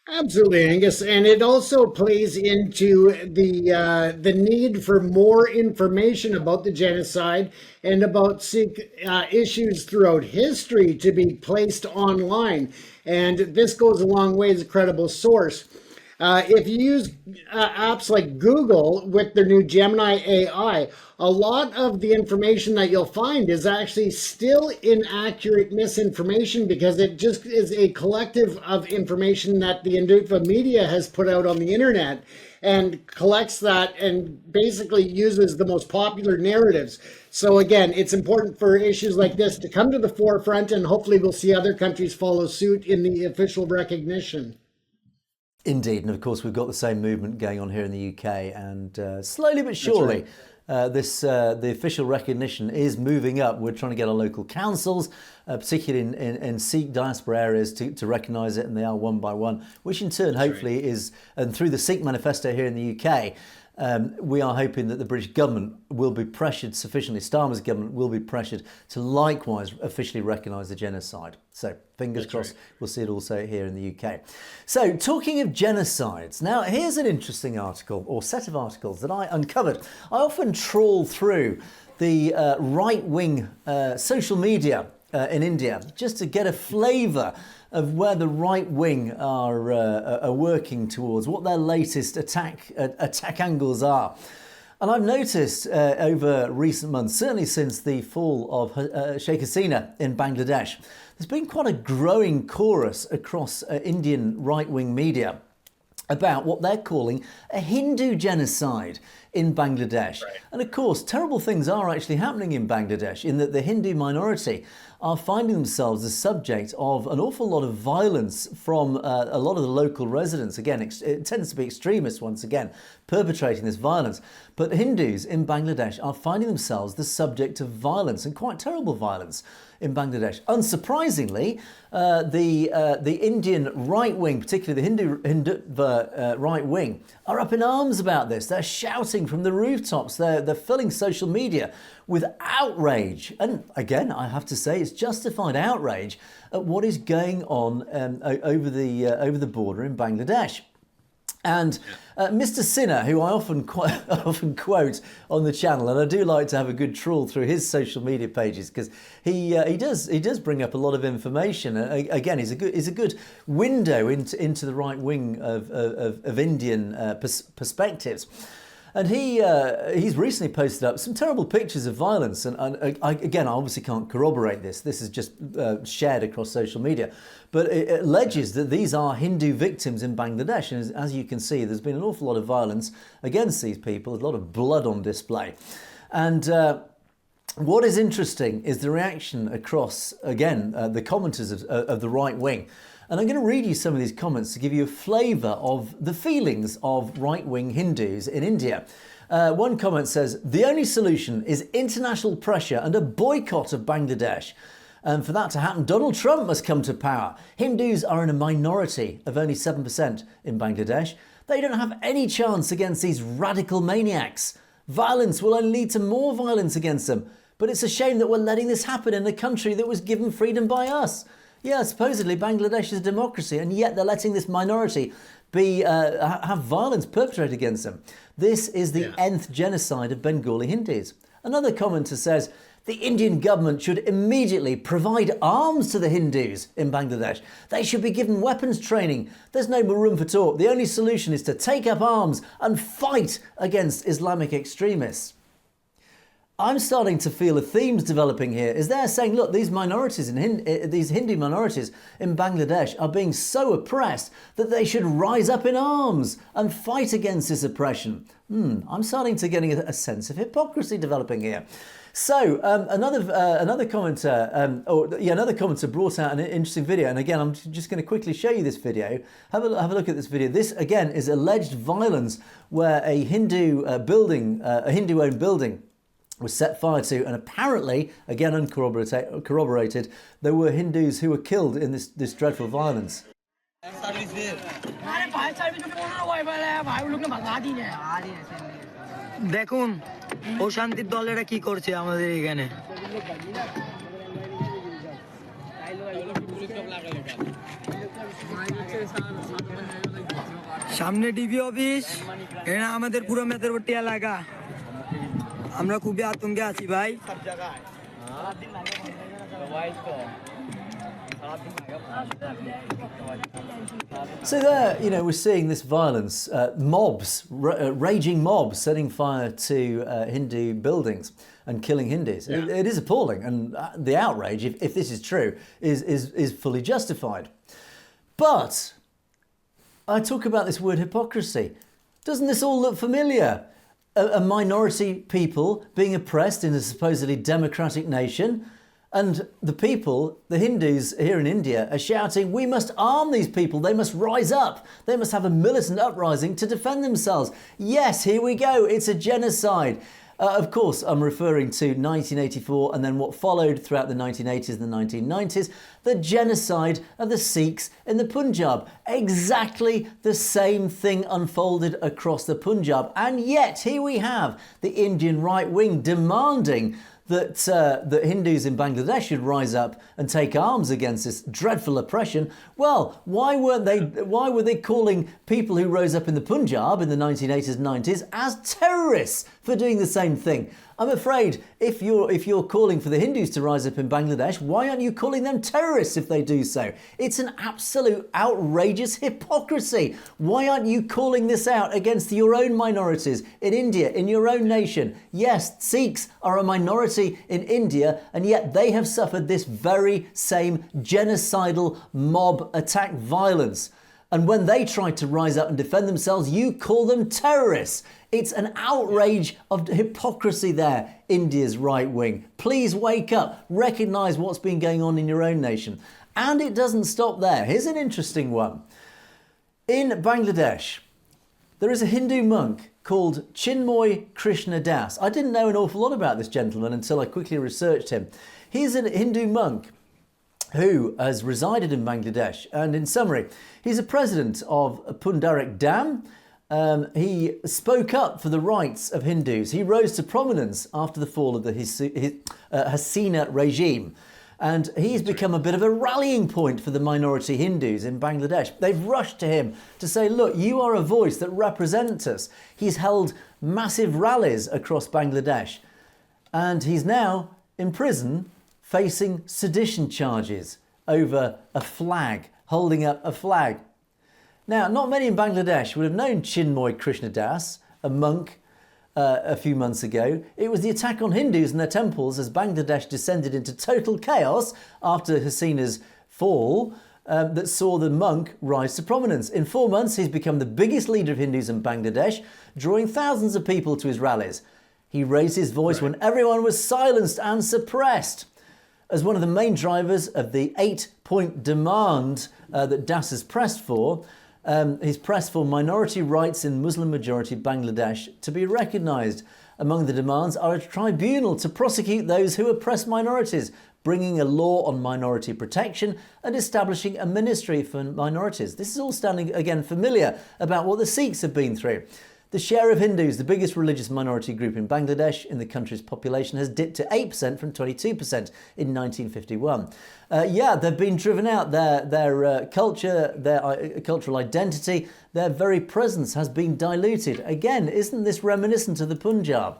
Absolutely, Angus, and it also plays into the need for more information about the genocide and about Sikh issues throughout history to be placed online. And this goes a long way as a credible source. If you use apps like Google with their new Gemini AI, a lot of the information that you'll find is actually still inaccurate misinformation because it just is a collective of information that the Hindutva media has put out on the internet and collects that and basically uses the most popular narratives. So again, it's important for issues like this to come to the forefront, and hopefully we'll see other countries follow suit in the official recognition. Indeed, and of course we've got the same movement going on here in the UK, and slowly but surely the official recognition is moving up. We're trying to get our local councils, particularly in Sikh diaspora areas, to recognise it, and they are one by one, which in turn hopefully is, and through the Sikh manifesto here in the UK, we are hoping that the British government will be pressured sufficiently, Starmer's government will be pressured to likewise officially recognise the genocide. So fingers crossed, we'll see it also here in the UK. So talking of genocides, now here's an interesting article or set of articles that I uncovered. I often trawl through the right-wing social media in India just to get a flavour of where the right wing are working towards, what their latest attack angles are. And I've noticed over recent months, certainly since the fall of Sheikh Hasina in Bangladesh, there's been quite a growing chorus across Indian right-wing media about what they're calling a Hindu genocide in Bangladesh. Right. And of course, terrible things are actually happening in Bangladesh in that the Hindu minority are finding themselves the subject of an awful lot of violence from a lot of the local residents. Again, it tends to be extremists, once again, perpetrating this violence. But Hindus in Bangladesh are finding themselves the subject of violence, and quite terrible violence in Bangladesh. Unsurprisingly, the Indian right wing, particularly the Hindutva right wing, are up in arms about this. They're shouting from the rooftops. They're filling social media with outrage. And again, I have to say, it's justified outrage at what is going on over the border in Bangladesh. And Mr. Sinha, who I often quote on the channel, and I do like to have a good trawl through his social media pages because he does bring up a lot of information. Again, he's a good window into the right wing of Indian perspectives. And he's recently posted up some terrible pictures of violence. And I obviously can't corroborate this. This is just shared across social media. But it alleges that these are Hindu victims in Bangladesh. And as you can see, there's been an awful lot of violence against these people. There's a lot of blood on display. And what is interesting is the reaction across, again, the commenters of the right wing. And I'm going to read you some of these comments to give you a flavour of the feelings of right-wing Hindus in India. One comment says, "The only solution is international pressure and a boycott of Bangladesh. And for that to happen, Donald Trump must come to power. Hindus are in a minority of only 7% in Bangladesh. They don't have any chance against these radical maniacs. Violence will only lead to more violence against them. But it's a shame that we're letting this happen in a country that was given freedom by us. Yeah, supposedly Bangladesh is a democracy, and yet they're letting this minority have violence perpetrated against them. This is the nth genocide of Bengali Hindus." Another commenter says, "The Indian government should immediately provide arms to the Hindus in Bangladesh. They should be given weapons training. There's no more room for talk. The only solution is to take up arms and fight against Islamic extremists." I'm starting to feel a theme's developing here. Is they're saying, look, these minorities these Hindu minorities in Bangladesh are being so oppressed that they should rise up in arms and fight against this oppression. I'm starting to getting a sense of hypocrisy developing here. So another commenter, another commenter brought out an interesting video, and again, I'm just going to quickly show you this video. Have a look at this video. This again is alleged violence where a Hindu-owned building was set fire to, and apparently, again uncorroborated, there were Hindus who were killed in this dreadful violence. দেখুন অশান্তির দলেরা কি করছে আমাদের এখানে সামনে DB office এরা আমাদের পুরো মেদরপট্টি এলাকা আমরা খুবই আতঙ্কে আছি ভাই So there, we're seeing this violence, raging mobs setting fire to Hindu buildings and killing Hindus. Yeah. It is appalling, and the outrage, if this is true, is fully justified. But I talk about this word hypocrisy. Doesn't this all look familiar? A minority people being oppressed in a supposedly democratic nation, and the people, the Hindus here in India, are shouting, we must arm these people, they must rise up, they must have a militant uprising to defend themselves. Yes, here we go, it's a genocide. Of course, I'm referring to 1984 and then what followed throughout the 1980s and the 1990s, the genocide of the Sikhs in the Punjab. Exactly the same thing unfolded across the Punjab. And yet, here we have the Indian right wing demanding that Hindus in Bangladesh should rise up and take arms against this dreadful oppression. Well, why were they calling people who rose up in the Punjab in the 1980s and 90s as terrorists for doing the same thing? I'm afraid if you're calling for the Hindus to rise up in Bangladesh, why aren't you calling them terrorists if they do so? It's an absolute outrageous hypocrisy. Why aren't you calling this out against your own minorities in India, in your own nation? Yes, Sikhs are a minority in India, and yet they have suffered this very same genocidal mob attack violence. And when they try to rise up and defend themselves, you call them terrorists. It's an outrage of hypocrisy there, India's right wing. Please wake up, recognise what's been going on in your own nation. And it doesn't stop there. Here's an interesting one. In Bangladesh, there is a Hindu monk called Chinmoy Krishna Das. I didn't know an awful lot about this gentleman until I quickly researched him. He's a Hindu monk who has resided in Bangladesh. And in summary, he's a president of Pundarik Dam. He spoke up for the rights of Hindus. He rose to prominence after the fall of the Hasina regime. And he's become a bit of a rallying point for the minority Hindus in Bangladesh. They've rushed to him to say, look, you are a voice that represents us. He's held massive rallies across Bangladesh. And he's now in prison facing sedition charges over a flag, holding up a flag. Now, not many in Bangladesh would have known Chinmoy Krishna Das, a monk, a few months ago. It was the attack on Hindus and their temples as Bangladesh descended into total chaos after Hasina's fall that saw the monk rise to prominence. In 4 months, he's become the biggest leader of Hindus in Bangladesh, drawing thousands of people to his rallies. He raised his voice when everyone was silenced and suppressed. As one of the main drivers of the 8-point demand that Das has pressed for, he's pressed for minority rights in Muslim-majority Bangladesh to be recognised. Among the demands are a tribunal to prosecute those who oppress minorities, bringing a law on minority protection and establishing a ministry for minorities. This is all sounding, again, familiar about what the Sikhs have been through. The share of Hindus, the biggest religious minority group in Bangladesh in the country's population, has dipped to 8% from 22% in 1951. They've been driven out. Their culture, their cultural identity, their very presence has been diluted. Again, isn't this reminiscent of the Punjab?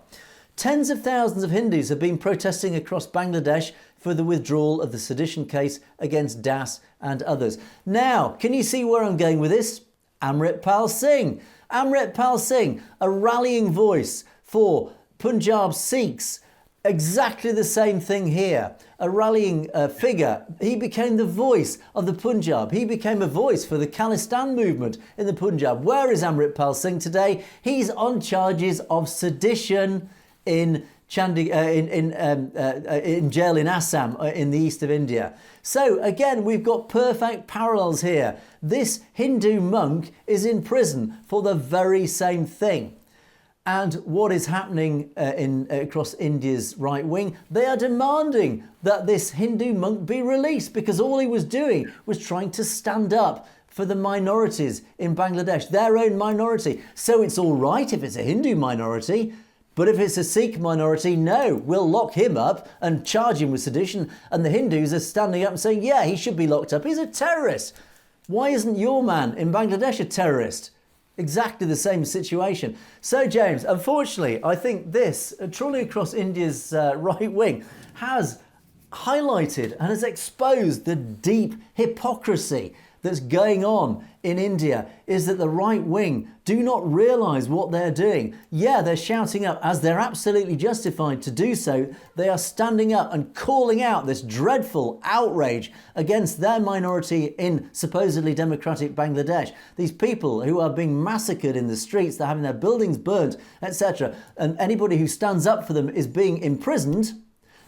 Tens of thousands of Hindus have been protesting across Bangladesh for the withdrawal of the sedition case against Das and others. Now, can you see where I'm going with this? Amritpal Singh. Amritpal Singh, a rallying voice for Punjab Sikhs. Exactly the same thing here. A rallying figure. He became the voice of the Punjab. He became a voice for the Khalistan movement in the Punjab. Where is Amritpal Singh today? He's on charges of sedition in in jail in Assam in the east of India. So again, we've got perfect parallels here. This Hindu monk is in prison for the very same thing. And what is happening across India's right wing? They are demanding that this Hindu monk be released because all he was doing was trying to stand up for the minorities in Bangladesh, their own minority. So it's all right if it's a Hindu minority, but if it's a Sikh minority, no, we'll lock him up and charge him with sedition. And the Hindus are standing up and saying, yeah, he should be locked up. He's a terrorist. Why isn't your man in Bangladesh a terrorist? Exactly the same situation. So, James, unfortunately, I think this, trawling across India's right wing, has highlighted and has exposed the deep hypocrisy that's going on in India, is that the right wing do not realise what they're doing. Yeah, they're shouting up, as they're absolutely justified to do so. They are standing up and calling out this dreadful outrage against their minority in supposedly democratic Bangladesh. These people who are being massacred in the streets, they're having their buildings burnt, etc. And anybody who stands up for them is being imprisoned.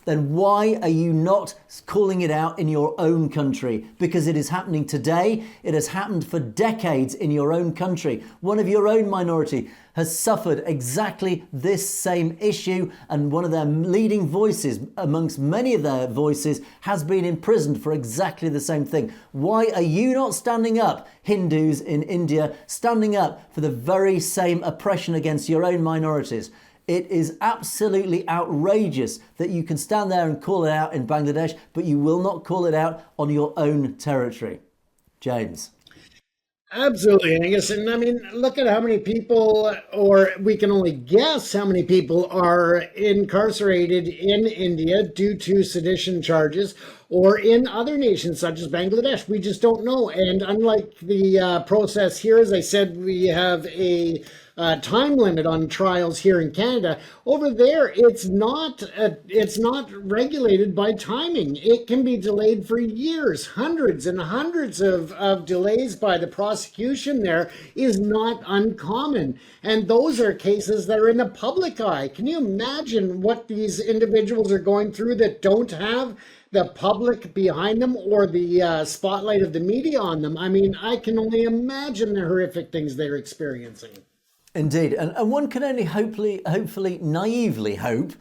Then why are you not calling it out in your own country? Because it is happening today. It has happened for decades in your own country. One of your own minority has suffered exactly this same issue, and one of their leading voices, amongst many of their voices, has been imprisoned for exactly the same thing. Why are you not standing up, Hindus in India, standing up for the very same oppression against your own minorities? It is absolutely outrageous that you can stand there and call it out in Bangladesh, but you will not call it out on your own territory. James. Absolutely, Angus. And I mean, look at how many people, or we can only guess how many people are incarcerated in India due to sedition charges, or in other nations such as Bangladesh. We just don't know. And unlike the process here, as I said, we have a time limit on trials here in Canada. Over there, it's not regulated by timing. It can be delayed for years. Hundreds and hundreds of delays by the prosecution there is not uncommon. And those are cases that are in the public eye. Can you imagine what these individuals are going through that don't have the public behind them or the spotlight of the media on them? I mean, I can only imagine the horrific things they're experiencing. Indeed, and one can only hopefully naively hope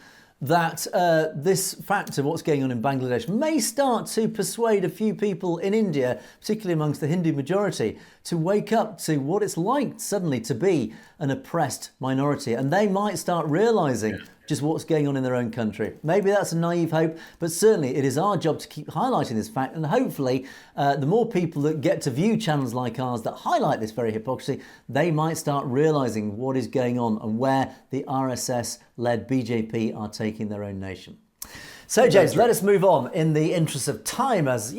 that this fact of what's going on in Bangladesh may start to persuade a few people in India, particularly amongst the Hindu majority, to wake up to what it's like suddenly to be an oppressed minority. And they might start realising just what's going on in their own country. Maybe that's a naive hope, but certainly it is our job to keep highlighting this fact. And hopefully the more people that get to view channels like ours that highlight this very hypocrisy, they might start realising what is going on and where the RSS-led BJP are taking their own nation. So, James, let us move on in the interest of time, as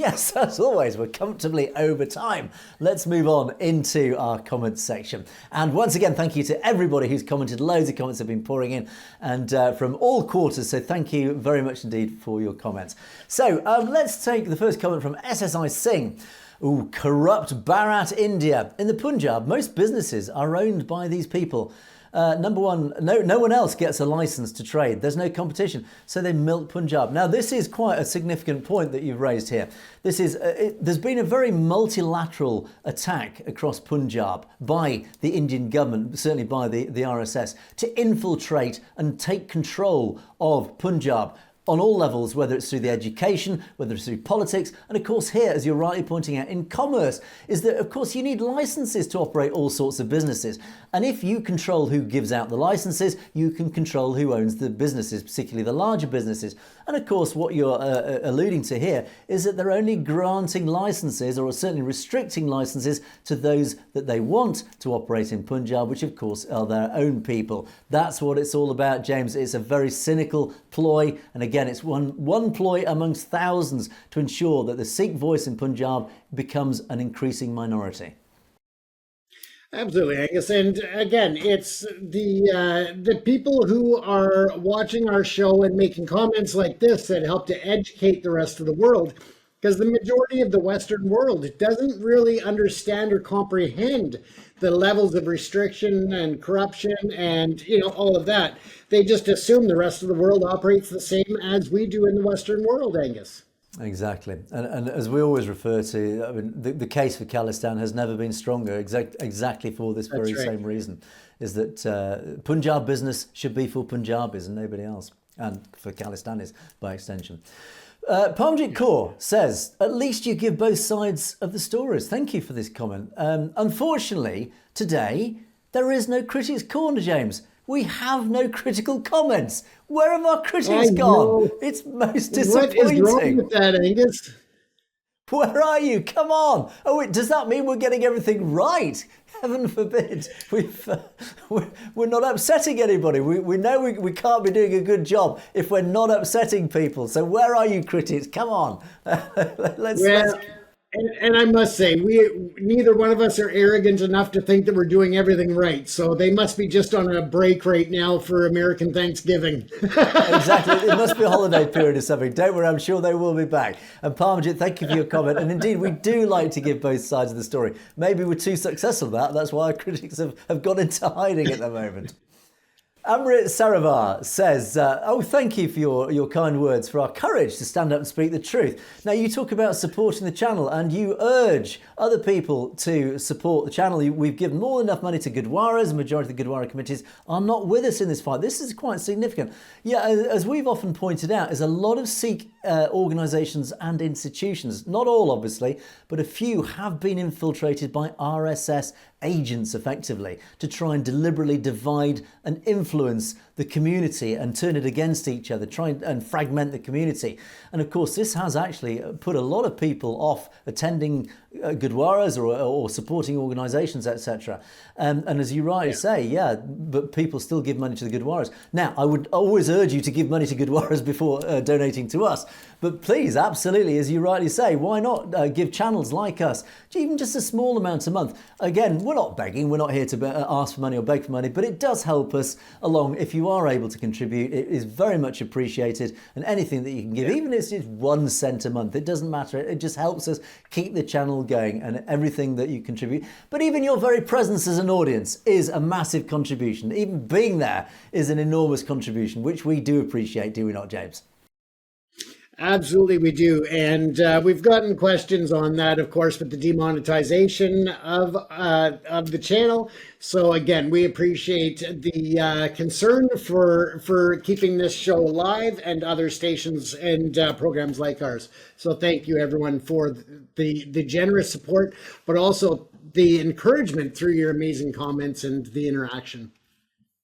always, we're comfortably over time. Let's move on into our comments section. And once again, thank you to everybody who's commented. Loads of comments have been pouring in, and from all quarters. So thank you very much indeed for your comments. So let's take the first comment from SSI Singh. Ooh, corrupt Bharat India. In the Punjab, most businesses are owned by these people. Number one, no one else gets a license to trade. There's no competition, so they milk Punjab. Now, this is quite a significant point that you've raised here. There's been a very multilateral attack across Punjab by the Indian government, certainly by the RSS, to infiltrate and take control of Punjab on all levels, whether it's through the education, whether it's through politics, and of course here, as you're rightly pointing out, in commerce, is that of course you need licenses to operate all sorts of businesses. And if you control who gives out the licenses, you can control who owns the businesses, particularly the larger businesses. And of course, what you're alluding to here is that they're only granting licenses, or certainly restricting licenses, to those that they want to operate in Punjab, which of course are their own people. That's what it's all about, James. It's a very cynical ploy. And again, it's one ploy amongst thousands to ensure that the Sikh voice in Punjab becomes an increasing minority. Absolutely, Angus. And again, it's the people who are watching our show and making comments like this that help to educate the rest of the world. because the majority of the Western world doesn't really understand or comprehend the levels of restriction and corruption and all of that. They just assume the rest of the world operates the same as we do in the Western world, Angus. Exactly. And as we always refer to, I mean, the case for Khalistan has never been stronger, exactly for this very same reason, is that Punjab business should be for Punjabis and nobody else, and for Khalistanis by extension. Parmjit Kaur says, at least you give both sides of the stories. Thank you for this comment. Unfortunately, today, there is no critics' corner, James. We have no critical comments. Where have our critics gone? It's most disappointing. What is wrong with that, Angus? Where are you? Come on. Oh, wait, does that mean we're getting everything right? Heaven forbid. We're not upsetting anybody. We know we can't be doing a good job if we're not upsetting people. So where are you, critics? Come on. let's And I must say, neither one of us are arrogant enough to think that we're doing everything right. So they must be just on a break right now for American Thanksgiving. Exactly. It must be a holiday period or something. Don't worry, I'm sure they will be back. And Parmjit, thank you for your comment. And indeed, we do like to give both sides of the story. Maybe we're too successful at that. That's why our critics have gone into hiding at the moment. Amrit Saravar says, thank you for your kind words, for our courage to stand up and speak the truth. Now, you talk about supporting the channel and you urge other people to support the channel. We've given more than enough money to Gurdwaras. The majority of the Gurdwara committees are not with us in this fight. This is quite significant. Yeah, as we've often pointed out, there's a lot of Sikh organisations and institutions, not all obviously, but a few have been infiltrated by RSS agents effectively to try and deliberately divide and influence the community and turn it against each other, try and fragment the community. And of course, this has actually put a lot of people off attending Gurdwaras or supporting organisations, etc. And as you rightly say, but people still give money to the Gurdwaras. Now, I would always urge you to give money to Gurdwaras before donating to us. But please, absolutely, as you rightly say, why not give channels like us, even just a small amount a month? Again, we're not begging, we're not here to ask for money or beg for money, but it does help us along. If you are able to contribute, it is very much appreciated. And anything that you can give, even if it's 1 cent a month, it doesn't matter. It just helps us keep the channel going and everything that you contribute. But even your very presence as an audience is a massive contribution. Even being there is an enormous contribution, which we do appreciate, do we not, James? Absolutely, we do. And we've gotten questions on that, of course, with the demonetization of the channel. So again, we appreciate the concern for keeping this show alive and other stations and programs like ours. So thank you, everyone, for the generous support, but also the encouragement through your amazing comments and the interaction.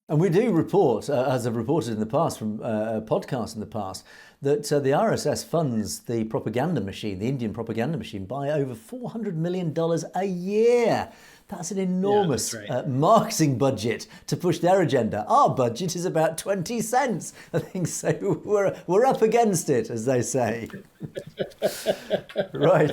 And we do report, as I've reported in the past from podcasts in the past, that the RSS funds the propaganda machine, the Indian propaganda machine, by over $400 million a year. That's an enormous marketing budget to push their agenda. Our budget is about 20 cents, I think. So we're up against it, as they say. Right.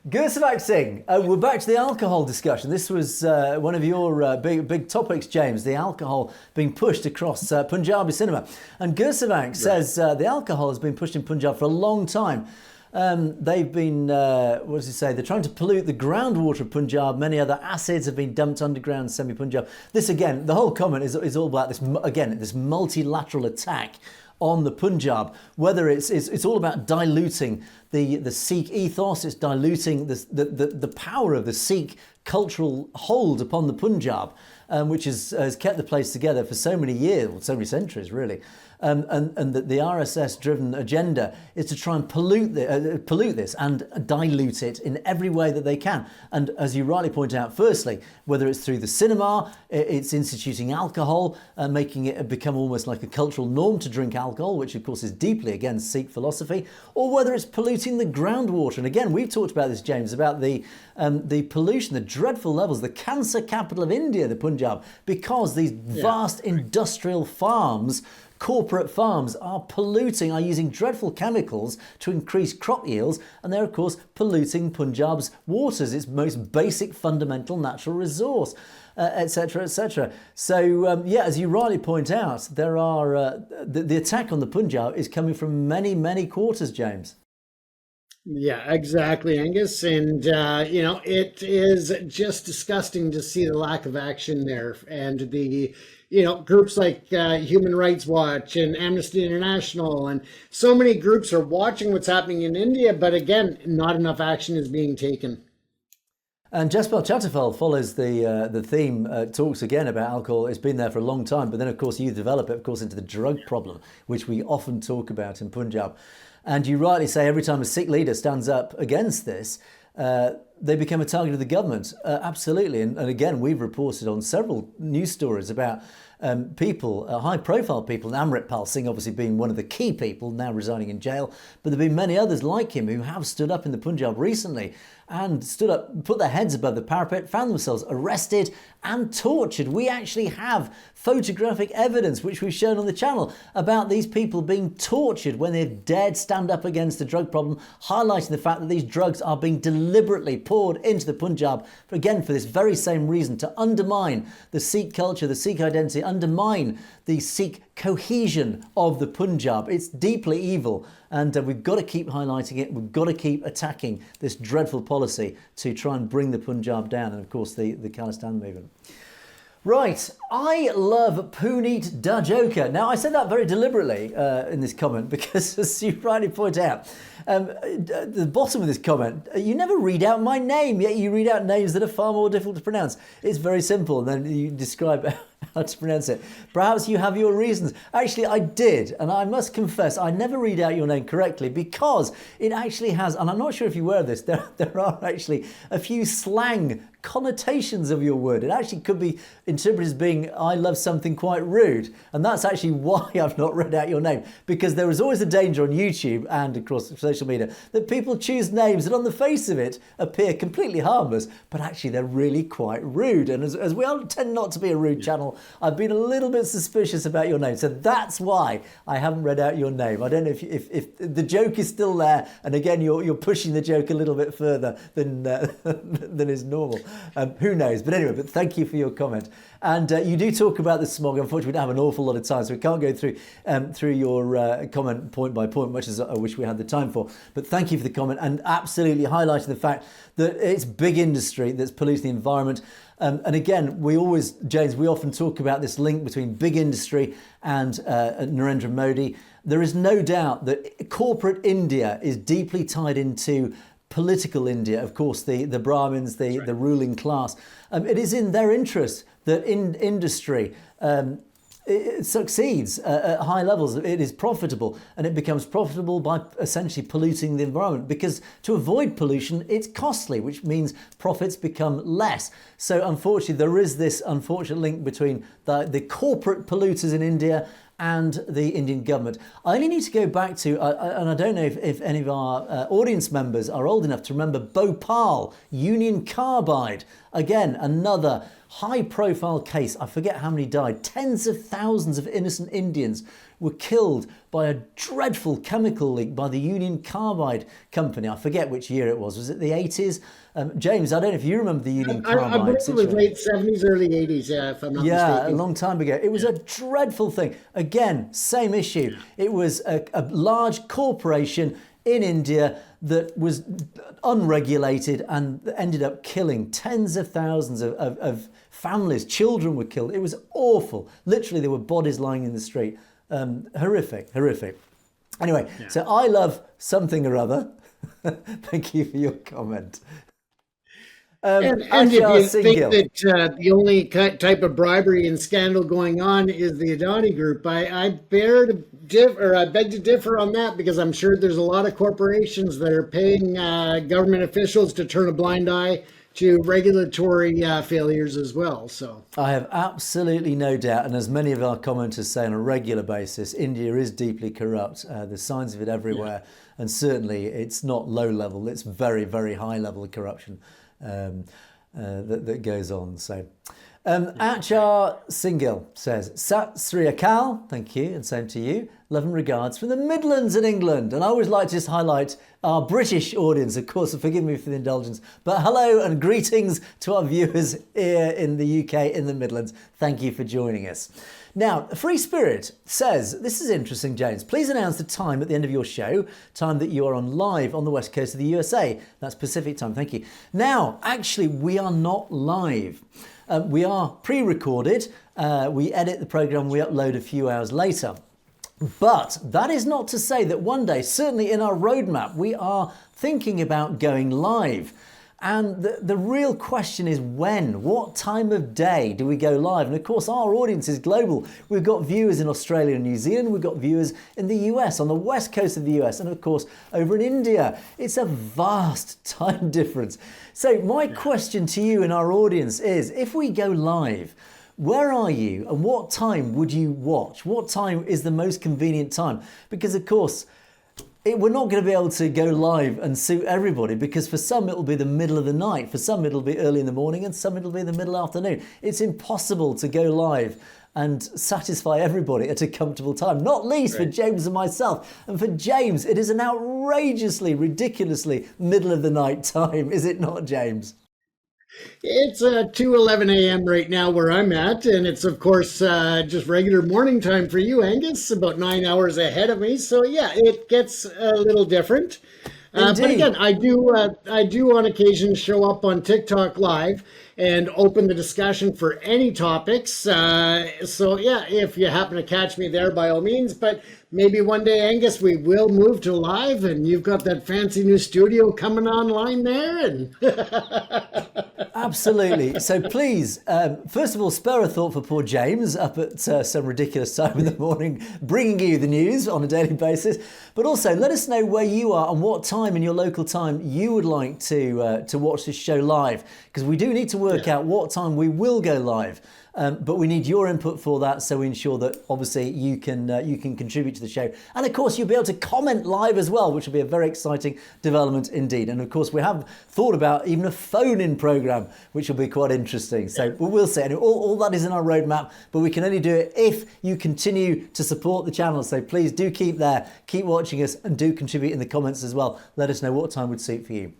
Hardeep Singh, we're back to the alcohol discussion. This was one of your big topics, James, the alcohol being pushed across Punjabi cinema. And Hardeep says the alcohol has been pushed in Punjab for a long time. They've been, what does he say? They're trying to pollute the groundwater of Punjab. Many other acids have been dumped underground semi-Punjab. This, again, the whole comment is all about this, again, this multilateral attack on the Punjab, whether it's all about diluting the Sikh ethos, it's diluting the power of the Sikh cultural hold upon the Punjab, which has kept the place together for so many years, so many centuries, really. And that the RSS-driven agenda is to try and pollute this and dilute it in every way that they can. And as you rightly point out, firstly, whether it's through the cinema, it's instituting alcohol, making it become almost like a cultural norm to drink alcohol, which of course is deeply against Sikh philosophy, or whether it's polluting the groundwater. And again, we've talked about this, James, about the pollution, the dreadful levels, the cancer capital of India, the Punjab, because these vast industrial farms, corporate farms are using dreadful chemicals to increase crop yields, and they're of course polluting Punjab's waters, its most basic fundamental natural resource, etc., etc. So as you rightly point out, there are the attack on the Punjab is coming from many quarters, James. Yeah, exactly, Angus. And, it is just disgusting to see the lack of action there. And groups like Human Rights Watch and Amnesty International and so many groups are watching what's happening in India. But again, not enough action is being taken. And Jaspal Chatterfeld follows the theme, talks again about alcohol. It's been there for a long time, but then of course you develop it, of course, into the drug problem, which we often talk about in Punjab. And you rightly say every time a Sikh leader stands up against this, they become a target of the government. Absolutely. And again, we've reported on several news stories about people, high-profile people, and Amritpal Singh obviously being one of the key people now residing in jail. But there have been many others like him who have stood up in the Punjab recently and stood up, put their heads above the parapet, found themselves arrested and tortured. We actually have photographic evidence, which we've shown on the channel, about these people being tortured when they've dared stand up against the drug problem, highlighting the fact that these drugs are being deliberately poured into the Punjab, again, for this very same reason, to undermine the Sikh culture, the Sikh identity, undermine the Sikh cohesion of the Punjab. It's deeply evil, and we've got to keep highlighting it. We've got to keep attacking this dreadful policy to try and bring the Punjab down, and of course the khalistan movement. Right, I love Puneet Dajoka. Now, I said that very deliberately in this comment because, as you rightly point out, at the bottom of this comment, you never read out my name, yet you read out names that are far more difficult to pronounce. It's very simple, and then you describe how to pronounce it. Perhaps you have your reasons. Actually, I did, and I must confess, I never read out your name correctly because it actually has, and I'm not sure if you're aware of this, there are actually a few slang connotations of your word. It actually could be interpreted as being, I love something quite rude. And that's actually why I've not read out your name, because there is always a danger on YouTube and across social media that people choose names that on the face of it appear completely harmless, but actually they're really quite rude. And as we all tend not to be a rude channel, I've been a little bit suspicious about your name. So that's why I haven't read out your name. I don't know if the joke is still there. And again, you're pushing the joke a little bit further than is normal. Who knows? But anyway, but thank you for your comment. And you do talk about the smog. Unfortunately, we don't have an awful lot of time, so we can't go through your comment point by point, much as I wish we had the time for. But thank you for the comment and absolutely highlighting the fact that it's big industry that's polluting the environment. And again, James, we often talk about this link between big industry and Narendra Modi. There is no doubt that corporate India is deeply tied into political India, of course, the Brahmins, the ruling class. It is in their interest that industry it succeeds at high levels. It is profitable, and it becomes profitable by essentially polluting the environment, because to avoid pollution, it's costly, which means profits become less. So unfortunately, there is this unfortunate link between the corporate polluters in India and the Indian government. I only need to go back to, and I don't know if any of our audience members are old enough to remember Bhopal, Union Carbide. Again, another high-profile case. I forget how many died. Tens of thousands of innocent Indians were killed by a dreadful chemical leak by the Union Carbide company. I forget which year it was. Was it the 80s? James, I don't know if you remember the Union Carbide. I believe it was late 70s, early 80s, if I'm not mistaken. Yeah, a long time ago. It was a dreadful thing. Again, same issue. It was a large corporation in India that was unregulated and ended up killing tens of thousands of families. Children were killed. It was awful. Literally, there were bodies lying in the street. Horrific. Anyway, So I love something or other. Thank you for your comment. And if you think that the only type of bribery and scandal going on is the Adani Group, I beg to differ on that, because I'm sure there's a lot of corporations that are paying government officials to turn a blind eye to regulatory failures as well. So I have absolutely no doubt, and as many of our commenters say on a regular basis, India is deeply corrupt. There's signs of it everywhere, and certainly it's not low level; it's very, very high level of corruption that goes on. So Achar Singhil says, Sat Sri Akal, thank you, and same to you. Love and regards from the Midlands in England. And I always like to just highlight our British audience, of course, so forgive me for the indulgence. But hello and greetings to our viewers here in the UK, in the Midlands. Thank you for joining us. Now, Free Spirit says, this is interesting, James. Please announce the time at the end of your show, time that you are on live on the west coast of the USA. That's Pacific time, thank you. Now, actually, we are not live. We are pre-recorded. We edit the programme, we upload a few hours later. But that is not to say that one day, certainly in our roadmap, we are thinking about going live. And the real question is when? What time of day do we go live? And of course, our audience is global. We've got viewers in Australia and New Zealand. We've got viewers in the US, on the west coast of the US, and of course, over in India. It's a vast time difference. So my question to you and our audience is, if we go live, where are you and what time would you watch? What time is the most convenient time? Because of course, we're not going to be able to go live and suit everybody, because for some it'll be the middle of the night, for some it'll be early in the morning, and some it'll be the middle afternoon. It's impossible to go live and satisfy everybody at a comfortable time, not least for James and myself. And for James, it is an outrageously, ridiculously middle of the night time, is it not, James? It's 2:11 a.m. right now where I'm at, and it's of course just regular morning time for you, Angus, about 9 hours ahead of me. So yeah, it gets a little different. But again, I do on occasion show up on TikTok Live and open the discussion for any topics. So yeah, if you happen to catch me there, by all means. But maybe one day, Angus, we will move to live, and you've got that fancy new studio coming online there. And Absolutely. So please, first of all, spare a thought for poor James up at some ridiculous time in the morning, bringing you the news on a daily basis. But also, let us know where you are and what time in your local time you would like to watch this show live, because we do need to work out what time we will go live. But we need your input for that, so we ensure that obviously you can contribute to the show. And of course, you'll be able to comment live as well, which will be a very exciting development indeed. And of course, we have thought about even a phone-in programme, which will be quite interesting. So we'll see. And all that is in our roadmap, but we can only do it if you continue to support the channel. So please do keep there, keep watching us, and do contribute in the comments as well. Let us know what time would suit for you.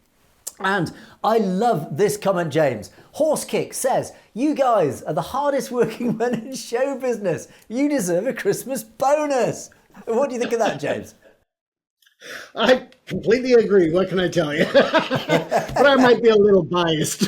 And I love this comment, James. Horsekick says, you guys are the hardest working men in show business. You deserve a Christmas bonus. What do you think of that, James? I completely agree. What can I tell you? But I might be a little biased.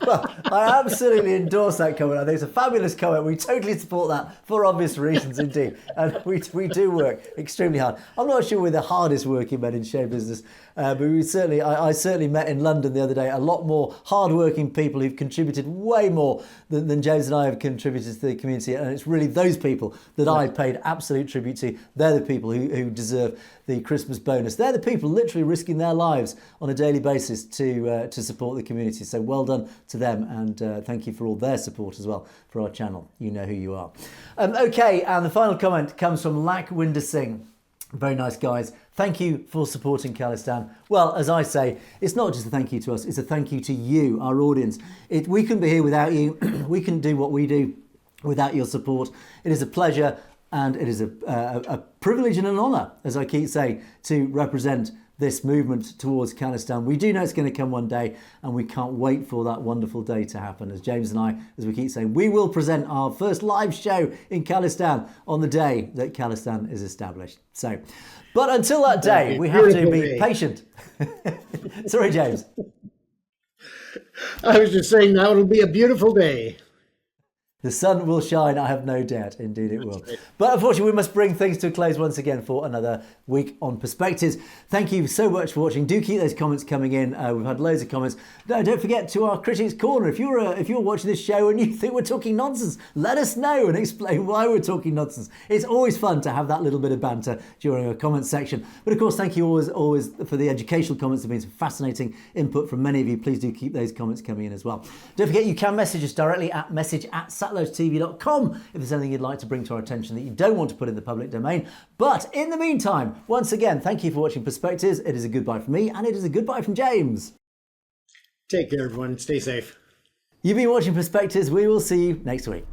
Well, I absolutely endorse that comment. I think it's a fabulous comment. We totally support that for obvious reasons indeed. And we do work extremely hard. I'm not sure we're the hardest working men in show business, but I certainly met in London the other day a lot more hard-working people who've contributed way more than James and I have contributed to the community. And it's really those people that I paid absolute tribute to. They're the people who deserve the Christmas bonus. They're the people literally risking their lives on a daily basis to support the community. So well done to them, and thank you for all their support as well for our channel. You know who you are. Okay, and the final comment comes from Lakwinder Singh. Very nice, guys. Thank you for supporting Khalistan. Well, as I say, it's not just a thank you to us, it's a thank you to you, our audience. We couldn't be here without you. We couldn't do what we do without your support. It is a pleasure, and it is a privilege and an honour, as I keep saying, to represent this movement towards Khalistan. We do know it's going to come one day, and we can't wait for that wonderful day to happen. As James and I, as we keep saying, we will present our first live show in Khalistan on the day that Khalistan is established. So, but until that day, we have to be patient. Sorry, James. I was just saying that it'll be a beautiful day. The sun will shine, I have no doubt. Indeed it will. But unfortunately, we must bring things to a close once again for another week on Perspectives. Thank you so much for watching. Do keep those comments coming in. We've had loads of comments. No, don't forget to our Critics Corner. If you're watching this show and you think we're talking nonsense, let us know and explain why we're talking nonsense. It's always fun to have that little bit of banter during our comment section. But of course, thank you always for the educational comments. There have been some fascinating input from many of you. Please do keep those comments coming in as well. Don't forget, you can message us directly at message@satlowstv.com if there's anything you'd like to bring to our attention that you don't want to put in the public domain. But in the meantime, once again, thank you for watching Perspectives. It is a goodbye from me, and it is a goodbye from James. Take care, everyone. Stay safe. You've been watching Perspectives. We will see you next week.